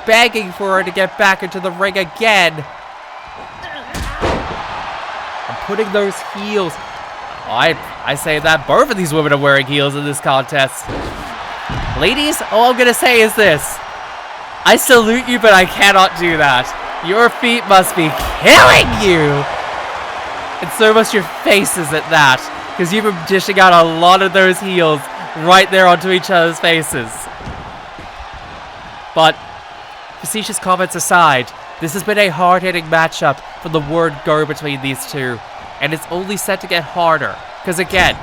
begging for her to get back into the ring again. And putting those heels. I say that both of these women are wearing heels in this contest. Ladies, all I'm gonna say is this. I salute you, but I cannot do that. Your feet must be killing you! And so must your faces at that, because you've been dishing out a lot of those heels right there onto each other's faces. But, facetious comments aside, this has been a hard-hitting matchup from the word go between these two, and it's only set to get harder. Because again,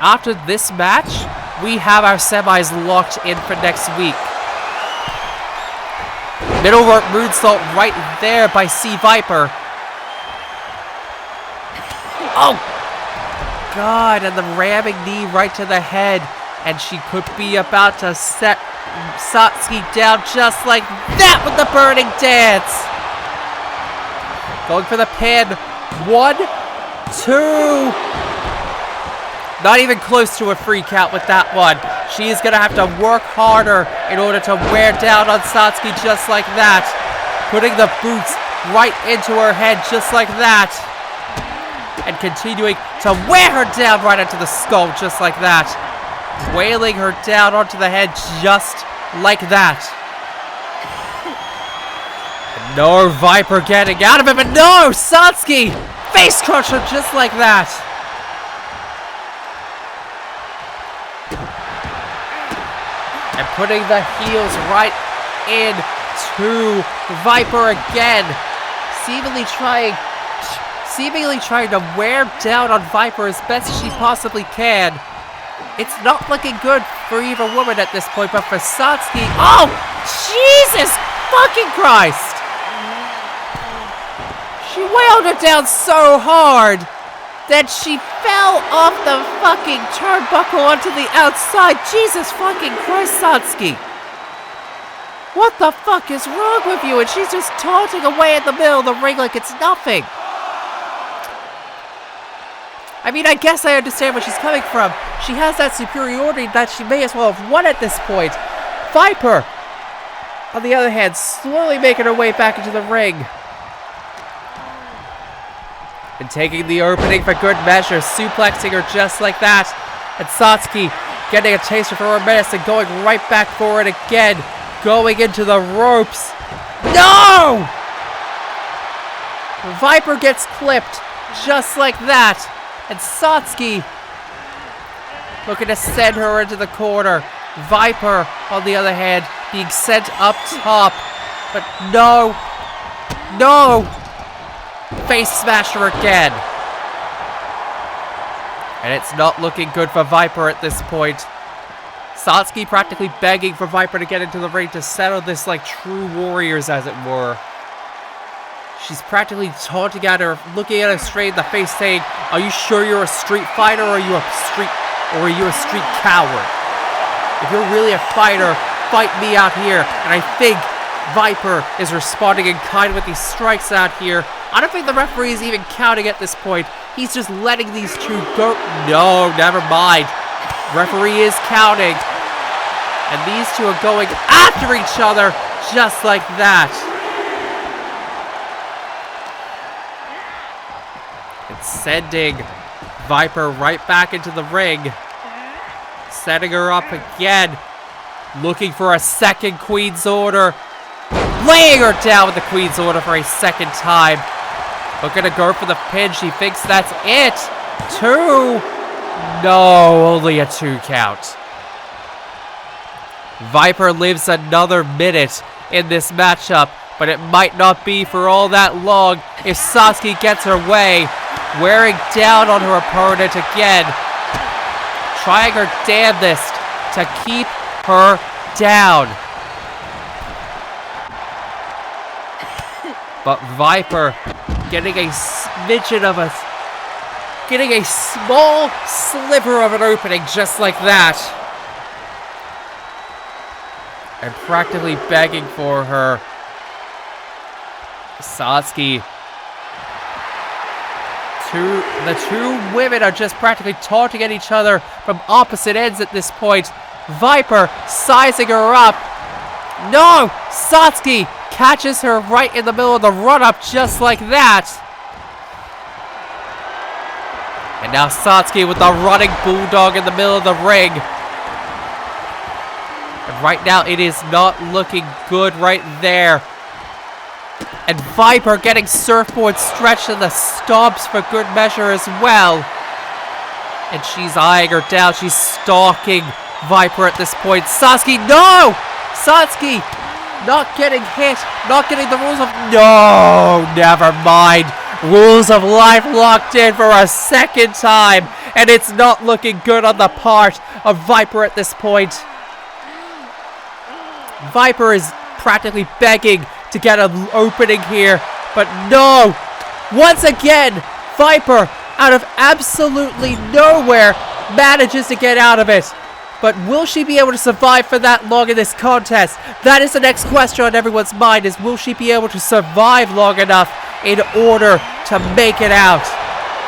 after this match, we have our semis locked in for next week. Middle rope moonsault right there by C Viper. Oh! God, and the ramming knee right to the head. And she could be about to set Satsuki down just like that with the burning dance. Going for the pin. 1, 2. Not even close to a free count with that one. She's going to have to work harder in order to wear down on Satsuki just like that. Putting the boots right into her head just like that. And continuing to wear her down right into the skull just like that. Wailing her down onto the head just like that. No Viper getting out of it, but no! Satsuki! Face crusher just like that. And putting the heels right into Viper again. Seemingly trying to wear down on Viper as best as she possibly can. It's not looking good for either woman at this point, but for Satsuki... Oh! Jesus fucking Christ! She wailed her down so hard that she fell off the fucking turnbuckle onto the outside. Jesus fucking Christ, Satsuki. What the fuck is wrong with you? And she's just taunting away in the middle of the ring like it's nothing. I mean, I guess I understand where she's coming from. She has that superiority that she may as well have won at this point. Viper, on the other hand, slowly making her way back into the ring. And taking the opening for good measure, suplexing her just like that. And Satsuki getting a taste of her menace and going right back for it again. Going into the ropes. No! Viper gets clipped just like that. And Satsuki looking to send her into the corner. Viper, on the other hand, being sent up top. But no. No! Face smasher again. And it's not looking good for Viper at this point. Satsuki practically begging for Viper to get into the ring to settle this like true warriors, as it were. She's practically taunting at her, looking at her straight in the face, saying, "Are you sure you're a street fighter, or are you a street coward? If you're really a fighter, fight me out here." And I think Viper is responding in kind with these strikes out here. I don't think the referee is even counting at this point. He's just letting these two go. No, never mind. Referee is counting. And these two are going after each other just like that. And sending Viper right back into the ring. Setting her up again. Looking for a second Queen's Order. Laying her down with the Queen's Order for a second time. Looking to go for the pin. She thinks that's it. 2. No, only a 2 count. Viper lives another minute in this matchup, but it might not be for all that long if Satsuki gets her way. Wearing down on her opponent again. Trying her damnedest to keep her down. But Viper getting a smidgen of getting a small sliver of an opening just like that. And practically begging for her. Satsuki. The two women are just practically taunting at each other from opposite ends at this point. Viper sizing her up. No! Satsuki catches her right in the middle of the run-up just like that. And now Satsuki with the running bulldog in the middle of the ring. And right now it is not looking good right there. And Viper getting surfboard stretched in the stomps for good measure as well. And she's eyeing her down. She's stalking Viper at this point. Satsuki, no! Satsuki not getting hit. Not getting the rules of... No! Never mind. Rules of life locked in for a second time. And it's not looking good on the part of Viper at this point. Viper is practically begging to get an opening here, but no! Once again, Viper, out of absolutely nowhere, manages to get out of it. But will she be able to survive for that long in this contest? That is the next question on everyone's mind, is will she be able to survive long enough in order to make it out?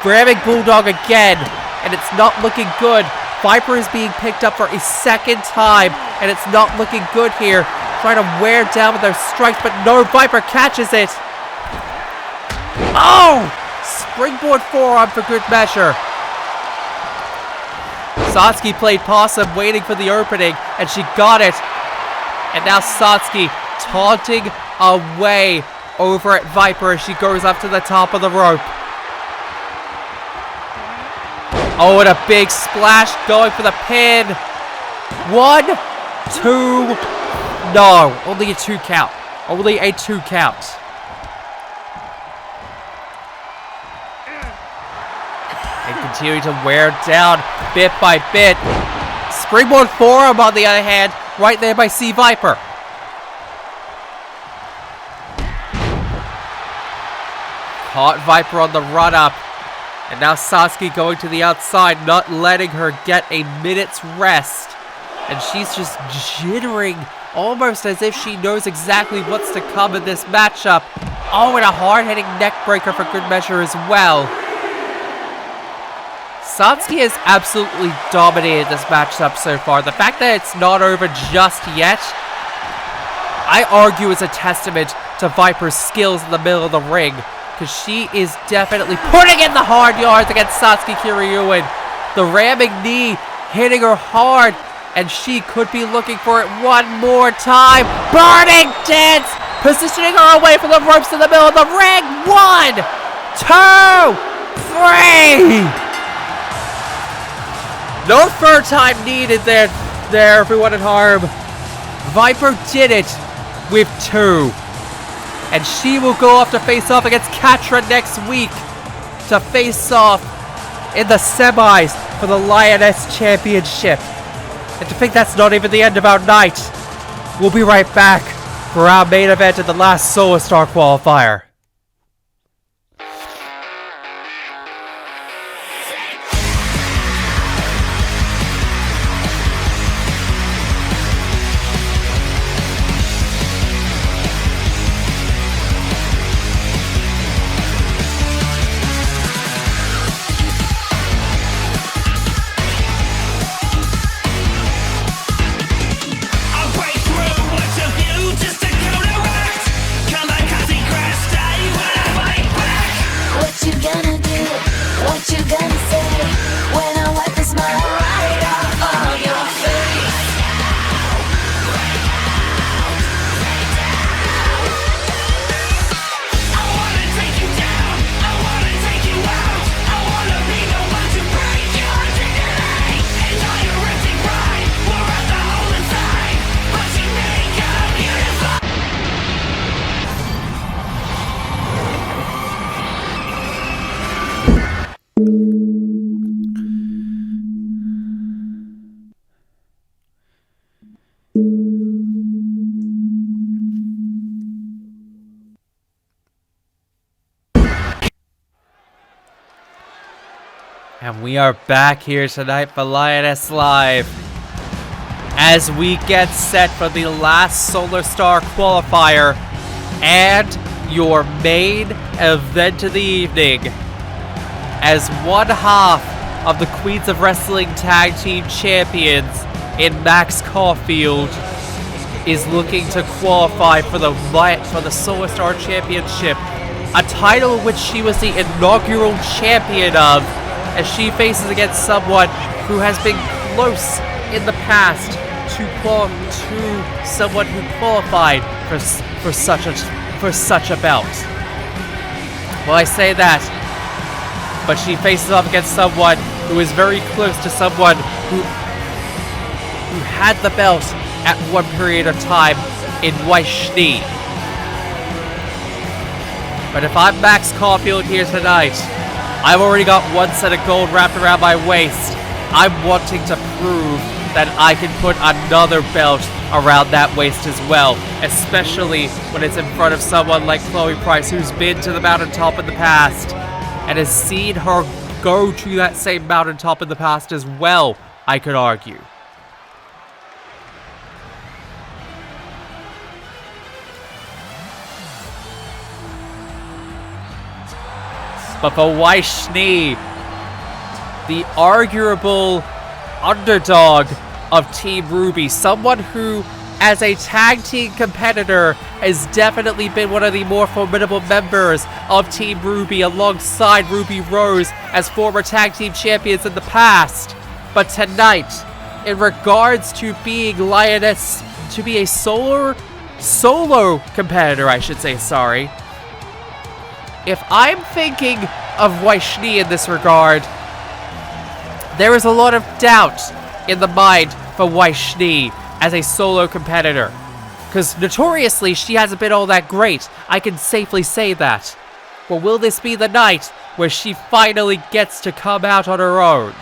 Grabbing Bulldog again, and it's not looking good. Viper is being picked up for a second time, and it's not looking good here. Trying to wear down with their strikes, but no, Viper catches it. Oh! Springboard forearm for good measure. Satsuki played possum, waiting for the opening, and she got it. And now Satsuki taunting away over at Viper as she goes up to the top of the rope. Oh, and a big splash going for the pin. 1, 2. No, only a 2 count. Only a 2 count. And continue to wear down bit by bit. Springboard forearm on the other hand, right there by C Viper. Caught Viper on the run up. And now Satsuki going to the outside, not letting her get a minute's rest. And she's just jittering, almost as if she knows exactly what's to come in this matchup. Oh, and a hard-hitting neck breaker for good measure as well. Satsuki has absolutely dominated this matchup so far. The fact that it's not over just yet, I argue is a testament to Viper's skills in the middle of the ring. Because she is definitely putting in the hard yards against Satsuki Kiryuin. The ramming knee hitting her hard. And she could be looking for it one more time. Burning Dance! Positioning her away from the ropes in the middle of the ring. 1, 2, 3! No third time needed there everyone at home. Viper did it with 2. And she will go off to face off against Katra next week to face off in the semis for the Lioness Championship. And to think that's not even the end of our night. We'll be right back for our main event in the last Solar Star qualifier. And we are back here tonight for Lioness Live as we get set for the last Solar Star qualifier and your main event of the evening, as one half of the Queens of Wrestling Tag Team Champions in Max Caulfield is looking to qualify for the Solar Star Championship, a title which she was the inaugural champion of, as she faces against someone who has been close in the past to someone who qualified for such a belt. Well, I say that, but she faces off against someone who is very close to someone who had the belt at one period of time in Weishi. But if I'm Max Caulfield here tonight, I've already got one set of gold wrapped around my waist. I'm wanting to prove that I can put another belt around that waist as well, especially when it's in front of someone like Chloe Price, who's been to the mountaintop in the past and has seen her go to that same mountaintop in the past as well, I could argue. But for Weishi, the arguable underdog of Team Ruby, someone who, as a tag team competitor, has definitely been one of the more formidable members of Team Ruby alongside Ruby Rose as former tag team champions in the past. But tonight, in regards to being Lioness, to be a solo competitor, I should say, sorry. If I'm thinking of Vaishni in this regard, there is a lot of doubt in the mind for Vaishni as a solo competitor. Because notoriously, she hasn't been all that great. I can safely say that. But will this be the night where she finally gets to come out on her own?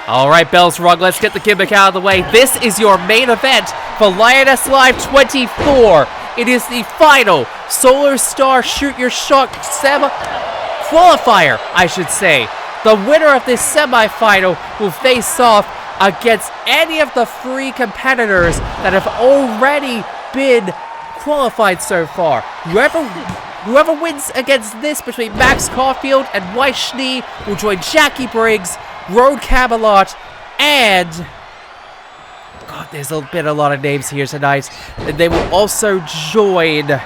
Alright, bells rung, let's get the gimmick out of the way. This is your main event for Lioness Live 24. It is the final Solar Star Shoot Your Shot qualifier, I should say. The winner of this semi-final will face off against any of the 3 competitors that have already been qualified so far. Whoever wins against this between Max Caulfield and Vaishni will join Jackie Briggs, Road Camelot, and... God, there's been a lot of names here tonight. And they will also join...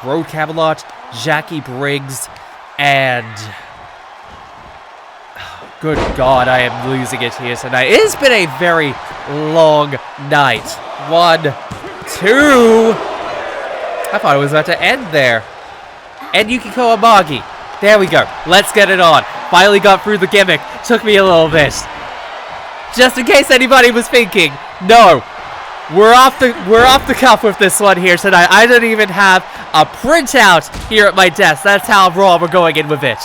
Road Camelot, Jackie Briggs, and... Good God, I am losing it here tonight. It has been a very long night. 1, 2... I thought it was about to end there. And Yukiko Amagi. There we go. Let's get it on. Finally got through the gimmick. Took me a little bit. Just in case anybody was thinking, no, we're off the cuff with this one here tonight. I don't even have a printout here at my desk. That's how raw we're going in with it.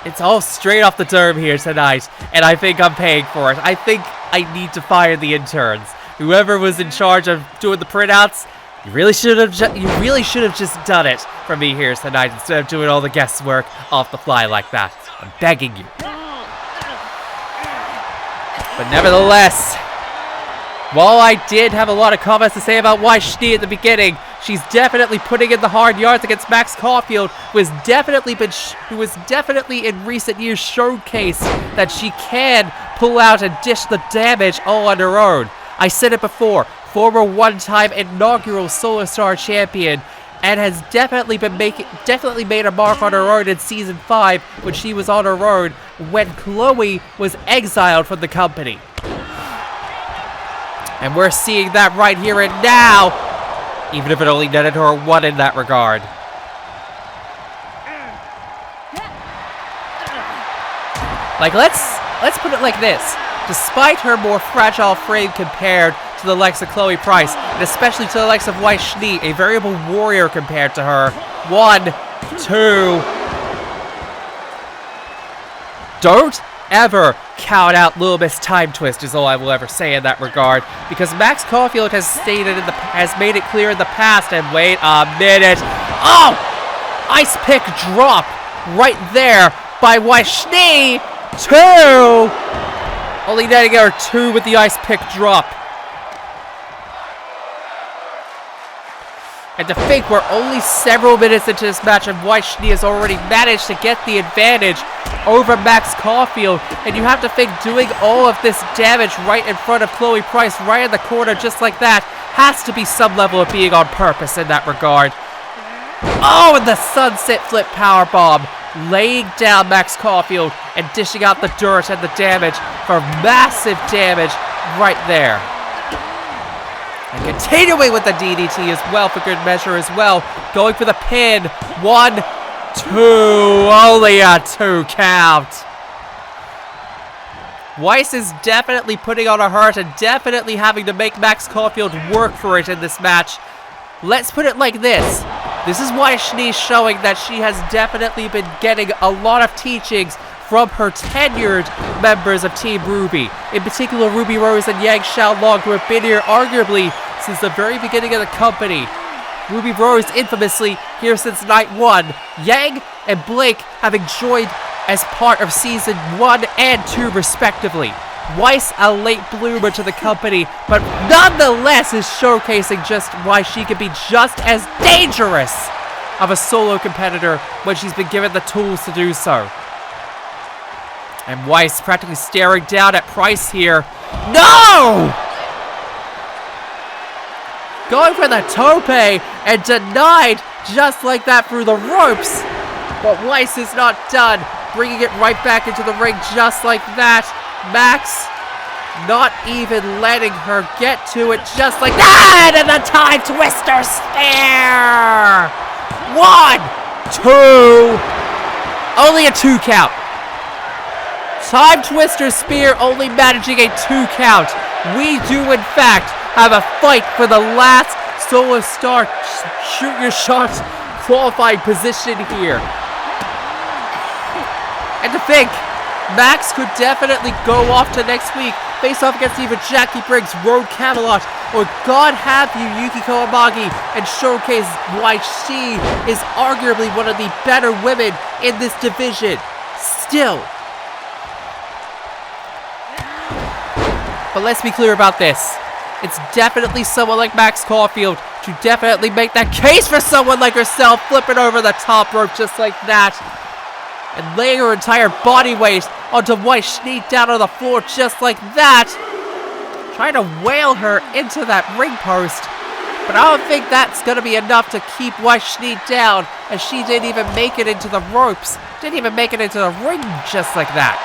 It's all straight off the dome here tonight, and I think I'm paying for it. I think I need to fire the interns. Whoever was in charge of doing the printouts, you really should have just done it for me here tonight instead of doing all the guesswork off the fly like that. I'm begging you. But nevertheless, while I did have a lot of comments to say about Vaishni at the beginning, she's definitely putting in the hard yards against Max Caulfield, who has definitely in recent years showcased that she can pull out and dish the damage all on her own. I said it before, former one-time inaugural Solar Star champion, and has definitely made a mark on her own in Season 5 when she was on her own when Chloe was exiled from the company. And we're seeing that right here and now, even if it only netted her 1 in that regard. Like, let's put it like this. Despite her more fragile frame compared to the likes of Chloe Price, and especially to the likes of Vaishni, a variable warrior compared to her. 1, 2. Don't ever count out Little Miss Time Twist is all I will ever say in that regard, because Max Caulfield has made it clear in the past, and wait a minute. Oh! Ice Pick drop right there by Vaishni. 2! Only netting her 2 with the Ice Pick drop. And to think we're only several minutes into this match and Vaishni has already managed to get the advantage over Max Caulfield. And you have to think doing all of this damage right in front of Chloe Price, right in the corner just like that, has to be some level of being on purpose in that regard. Oh, and the sunset flip powerbomb, laying down Max Caulfield and dishing out the dirt and the damage for massive damage right there. And continuing with the DDT as well for good measure as well. Going for the pin. 1, 2. Only a 2 count. Weiss is definitely putting on a hurt and definitely having to make Max Caulfield work for it in this match. Let's put it like this. This is Vaishni showing that she has definitely been getting a lot of teachings from her tenured members of Team Ruby. In particular, Ruby Rose and Yang Xiaolong, who have been here arguably since the very beginning of the company. Ruby Rose infamously here since night 1. Yang and Blake having joined as part of Season 1 and 2 respectively. Weiss, a late bloomer to the company, but nonetheless is showcasing just why she can be just as dangerous of a solo competitor when she's been given the tools to do so. And Weiss practically staring down at Price here. No! Going for the tope and denied just like that through the ropes. But Weiss is not done, bringing it right back into the ring just like that. Max not even letting her get to it just like that, and the time twister spear. 1, 2, only a 2 count. Time twister spear only managing a 2 count. We do in fact have a fight for the last solo star shoot your shots qualifying position here. And to think, Max could definitely go off to next week, face off against either Jackie Briggs, Road Camelot, or God have you, Yukiko Amagi, and showcase why she is arguably one of the better women in this division. Still. But let's be clear about this. It's definitely someone like Max Caulfield to definitely make that case for someone like herself, flipping over the top rope just like that. And laying her entire body weight onto Weiss Schnee down on the floor just like that. Trying to whale her into that ring post. But I don't think that's going to be enough to keep Weiss Schnee down, as she didn't even make it into the ropes. Didn't even make it into the ring just like that.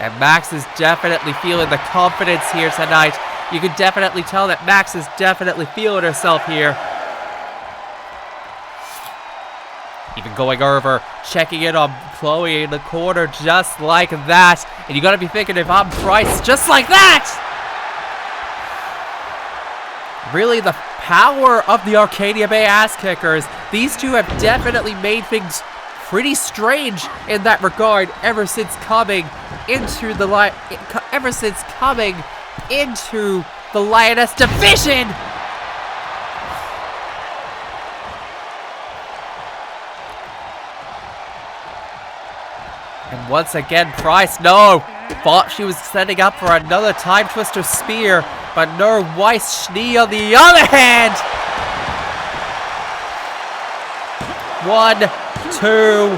And Max is definitely feeling the confidence here tonight. You can definitely tell that Max is definitely feeling herself here. Even going over, checking in on Chloe in the corner just like that. And you gotta be thinking, if I'm Price, just like that! Really, the power of the Arcadia Bay ass kickers. These two have definitely made things pretty strange in that regard ever since coming into the Lioness Division. And once again, Price, no, thought she was setting up for another time twister spear, but no, Weiss Schnee on the other hand. 1, 2.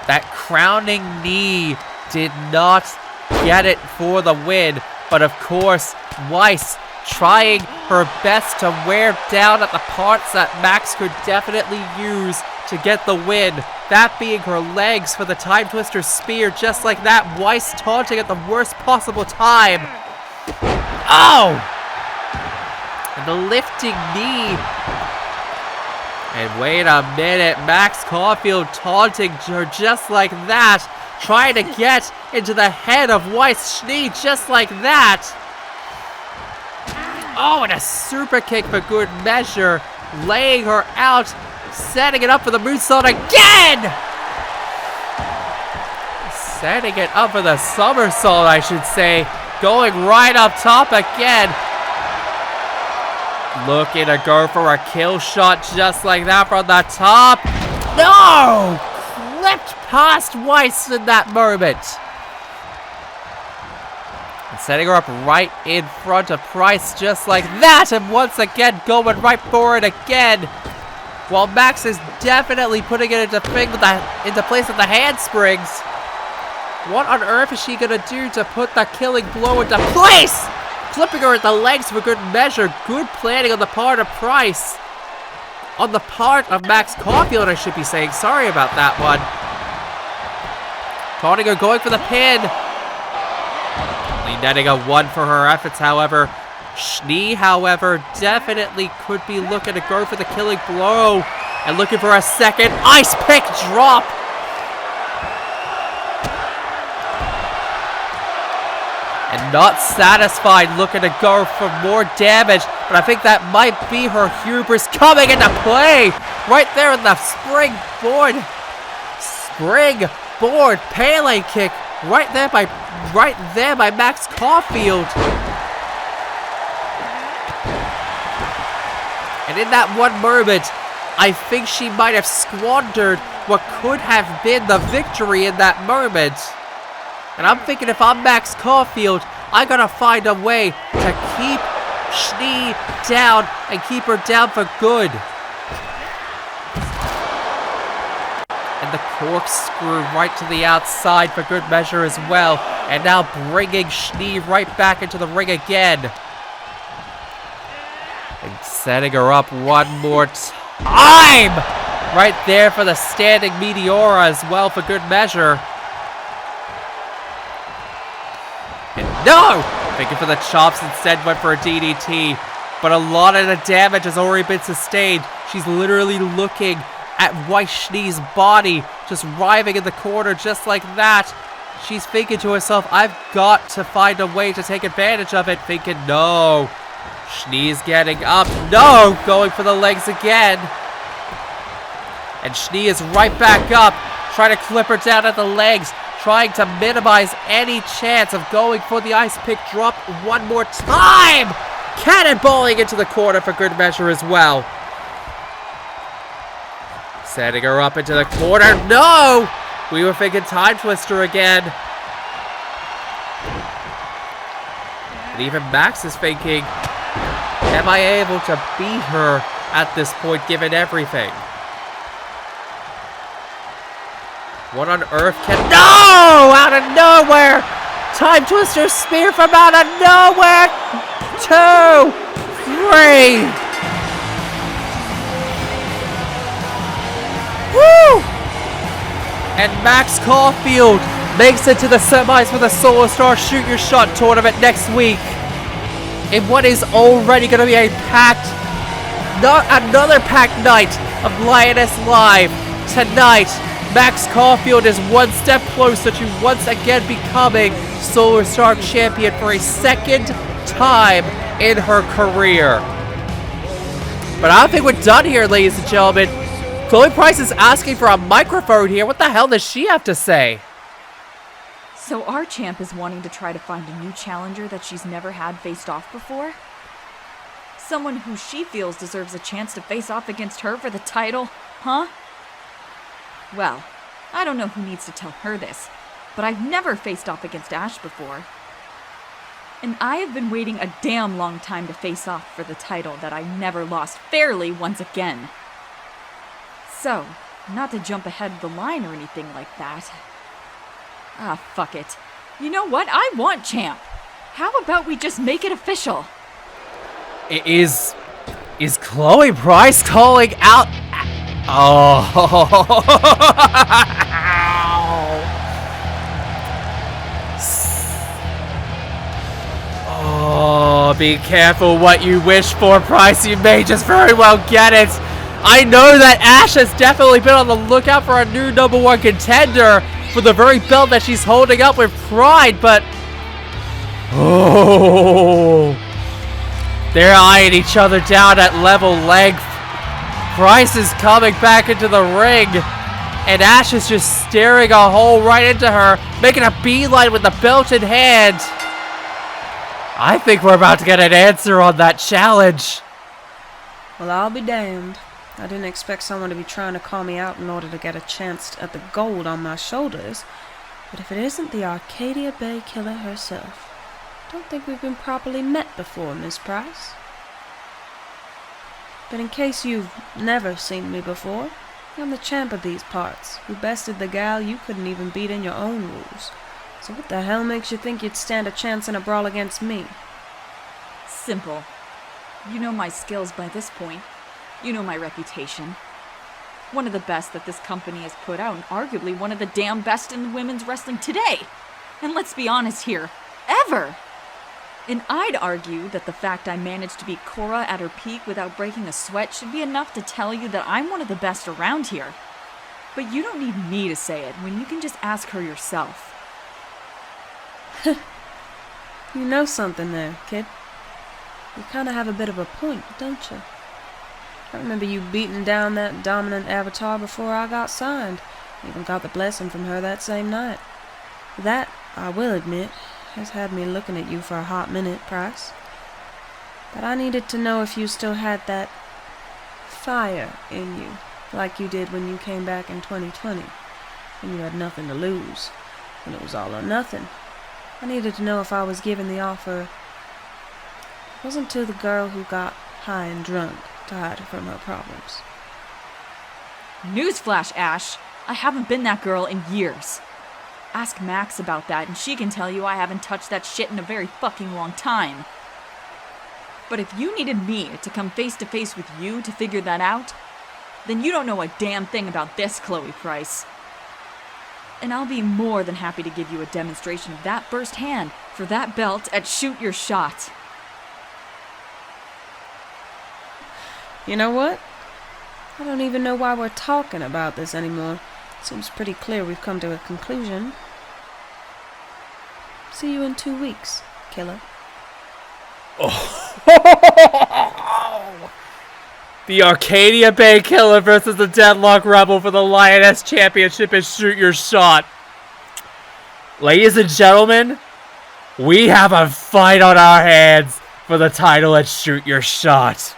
That crowning knee did not get it for the win, but of course, Weiss trying her best to wear down at the parts that Max could definitely use to get the win. That being her legs for the time twister spear, just like that. Weiss taunting at the worst possible time. Oh! And the lifting knee. And wait a minute, Max Caulfield taunting her just like that. Trying to get into the head of Weiss Schnee just like that. Oh, and a super kick for good measure. Laying her out. Setting it up for the moonsault again! Setting it up for the somersault, I should say. Going right up top again. Looking to go for a kill shot just like that from the top. No! Clipped past Weiss in that moment. And setting her up right in front of Price just like that. And once again going right for it again. While Max is definitely putting it into place with the handsprings. What on earth is she gonna do to put that killing blow into place? Clipping her at the legs for good measure. Good planning on the part of Price. On the part of Max Caulfield, I should be saying. Sorry about that one. Taunting her, going for the pin. Only netting a 1 for her efforts, however. Schnee, however, definitely could be looking to go for the killing blow. And looking for a second ice pick drop. And not satisfied, looking to go for more damage. But I think that might be her hubris coming into play. Right there in the springboard Pele kick. Right there by Max Caulfield. And And in that one moment, I think she might have squandered what could have been the victory in that moment. And I'm thinking if I'm Max Caulfield, I gotta find a way to keep Schnee down and keep her down for good. And the corkscrew right to the outside for good measure as well. And now bringing Schnee right back into the ring again. And setting her up one more time! Right there for the standing Meteora as well for good measure. And no! Thinking for the chops instead went for a DDT. But a lot of the damage has already been sustained. She's literally looking at Weiss Schnee's body just writhing in the corner just like that. She's thinking to herself, I've got to find a way to take advantage of it. Thinking, no. Schnee's getting up. No! Going for the legs again. And Schnee is right back up. Trying to clip her down at the legs. Trying to minimize any chance of going for the ice pick drop one more time. Cannonballing into the corner for good measure as well. Setting her up into the corner. No! We were thinking time twister again. And even Max is thinking, am I able to beat her at this point given everything? What on earth can... No! Out of nowhere! Time twister spear from out of nowhere! 2, 3! Woo! And Max Caulfield makes it to the semis for the Solar Star Shoot Your Shot tournament next week. In what is already going to be a packed, another packed night of Lioness Live. Tonight, Max Caulfield is one step closer to once again becoming Solar Star champion for a second time in her career. But I don't think we're done here, ladies and gentlemen. Chloe Price is asking for a microphone here. What the hell does she have to say? So our champ is wanting to try to find a new challenger that she's never had faced off before? Someone who she feels deserves a chance to face off against her for the title, huh? Well, I don't know who needs to tell her this, but I've never faced off against Ashe before. And I have been waiting a damn long time to face off for the title that I never lost fairly once again. So, not to jump ahead of the line or anything like that. Ah, fuck it. You know what? I want champ. How about we just make it official? Is Chloe Price calling out? Oh. Oh, be careful what you wish for, Price. You may just very well get it. I know that Ashe has definitely been on the lookout for a new #1 contender for the very belt that she's holding up with pride, but... Oh... They're eyeing each other down at level length. Price is coming back into the ring, and Ashe is just staring a hole right into her, making a beeline with the belt in hand. I think we're about to get an answer on that challenge. Well, I'll be damned. I didn't expect someone to be trying to call me out in order to get a chance at the gold on my shoulders. But if it isn't the Arcadia Bay Killer herself, I don't think we've been properly met before, Miss Price. But in case you've never seen me before, I'm the champ of these parts, who bested the gal you couldn't even beat in your own rules. So what the hell makes you think you'd stand a chance in a brawl against me? Simple. You know my skills by this point. You know my reputation. One of the best that this company has put out, and arguably one of the damn best in women's wrestling today. And let's be honest here, ever! And I'd argue that the fact I managed to beat Cora at her peak without breaking a sweat should be enough to tell you that I'm one of the best around here. But you don't need me to say it when you can just ask her yourself. You know something there, kid. You kinda have a bit of a point, don't you? I remember you beating down that dominant avatar before I got signed. Even got the blessing from her that same night. That, I will admit, has had me looking at you for a hot minute, Price. But I needed to know if you still had that fire in you, like you did when you came back in 2020, when you had nothing to lose, when it was all or nothing. I needed to know if I was giving the offer. It wasn't to the girl who got high and drunk to hide from her problems. Newsflash, Ashe. I haven't been that girl in years. Ask Max about that and she can tell you I haven't touched that shit in a very fucking long time. But if you needed me to come face to face with you to figure that out, then you don't know a damn thing about this, Chloe Price. And I'll be more than happy to give you a demonstration of that firsthand for that belt at Shoot Your Shot. You know what? I don't even know why we're talking about this anymore. Seems pretty clear we've come to a conclusion. See you in 2 weeks, killer. The Arcadia Bay Killer versus the Deadlock Rebel for the Lioness Championship and Shoot Your Shot. Ladies and gentlemen, we have a fight on our hands for the title at Shoot Your Shot.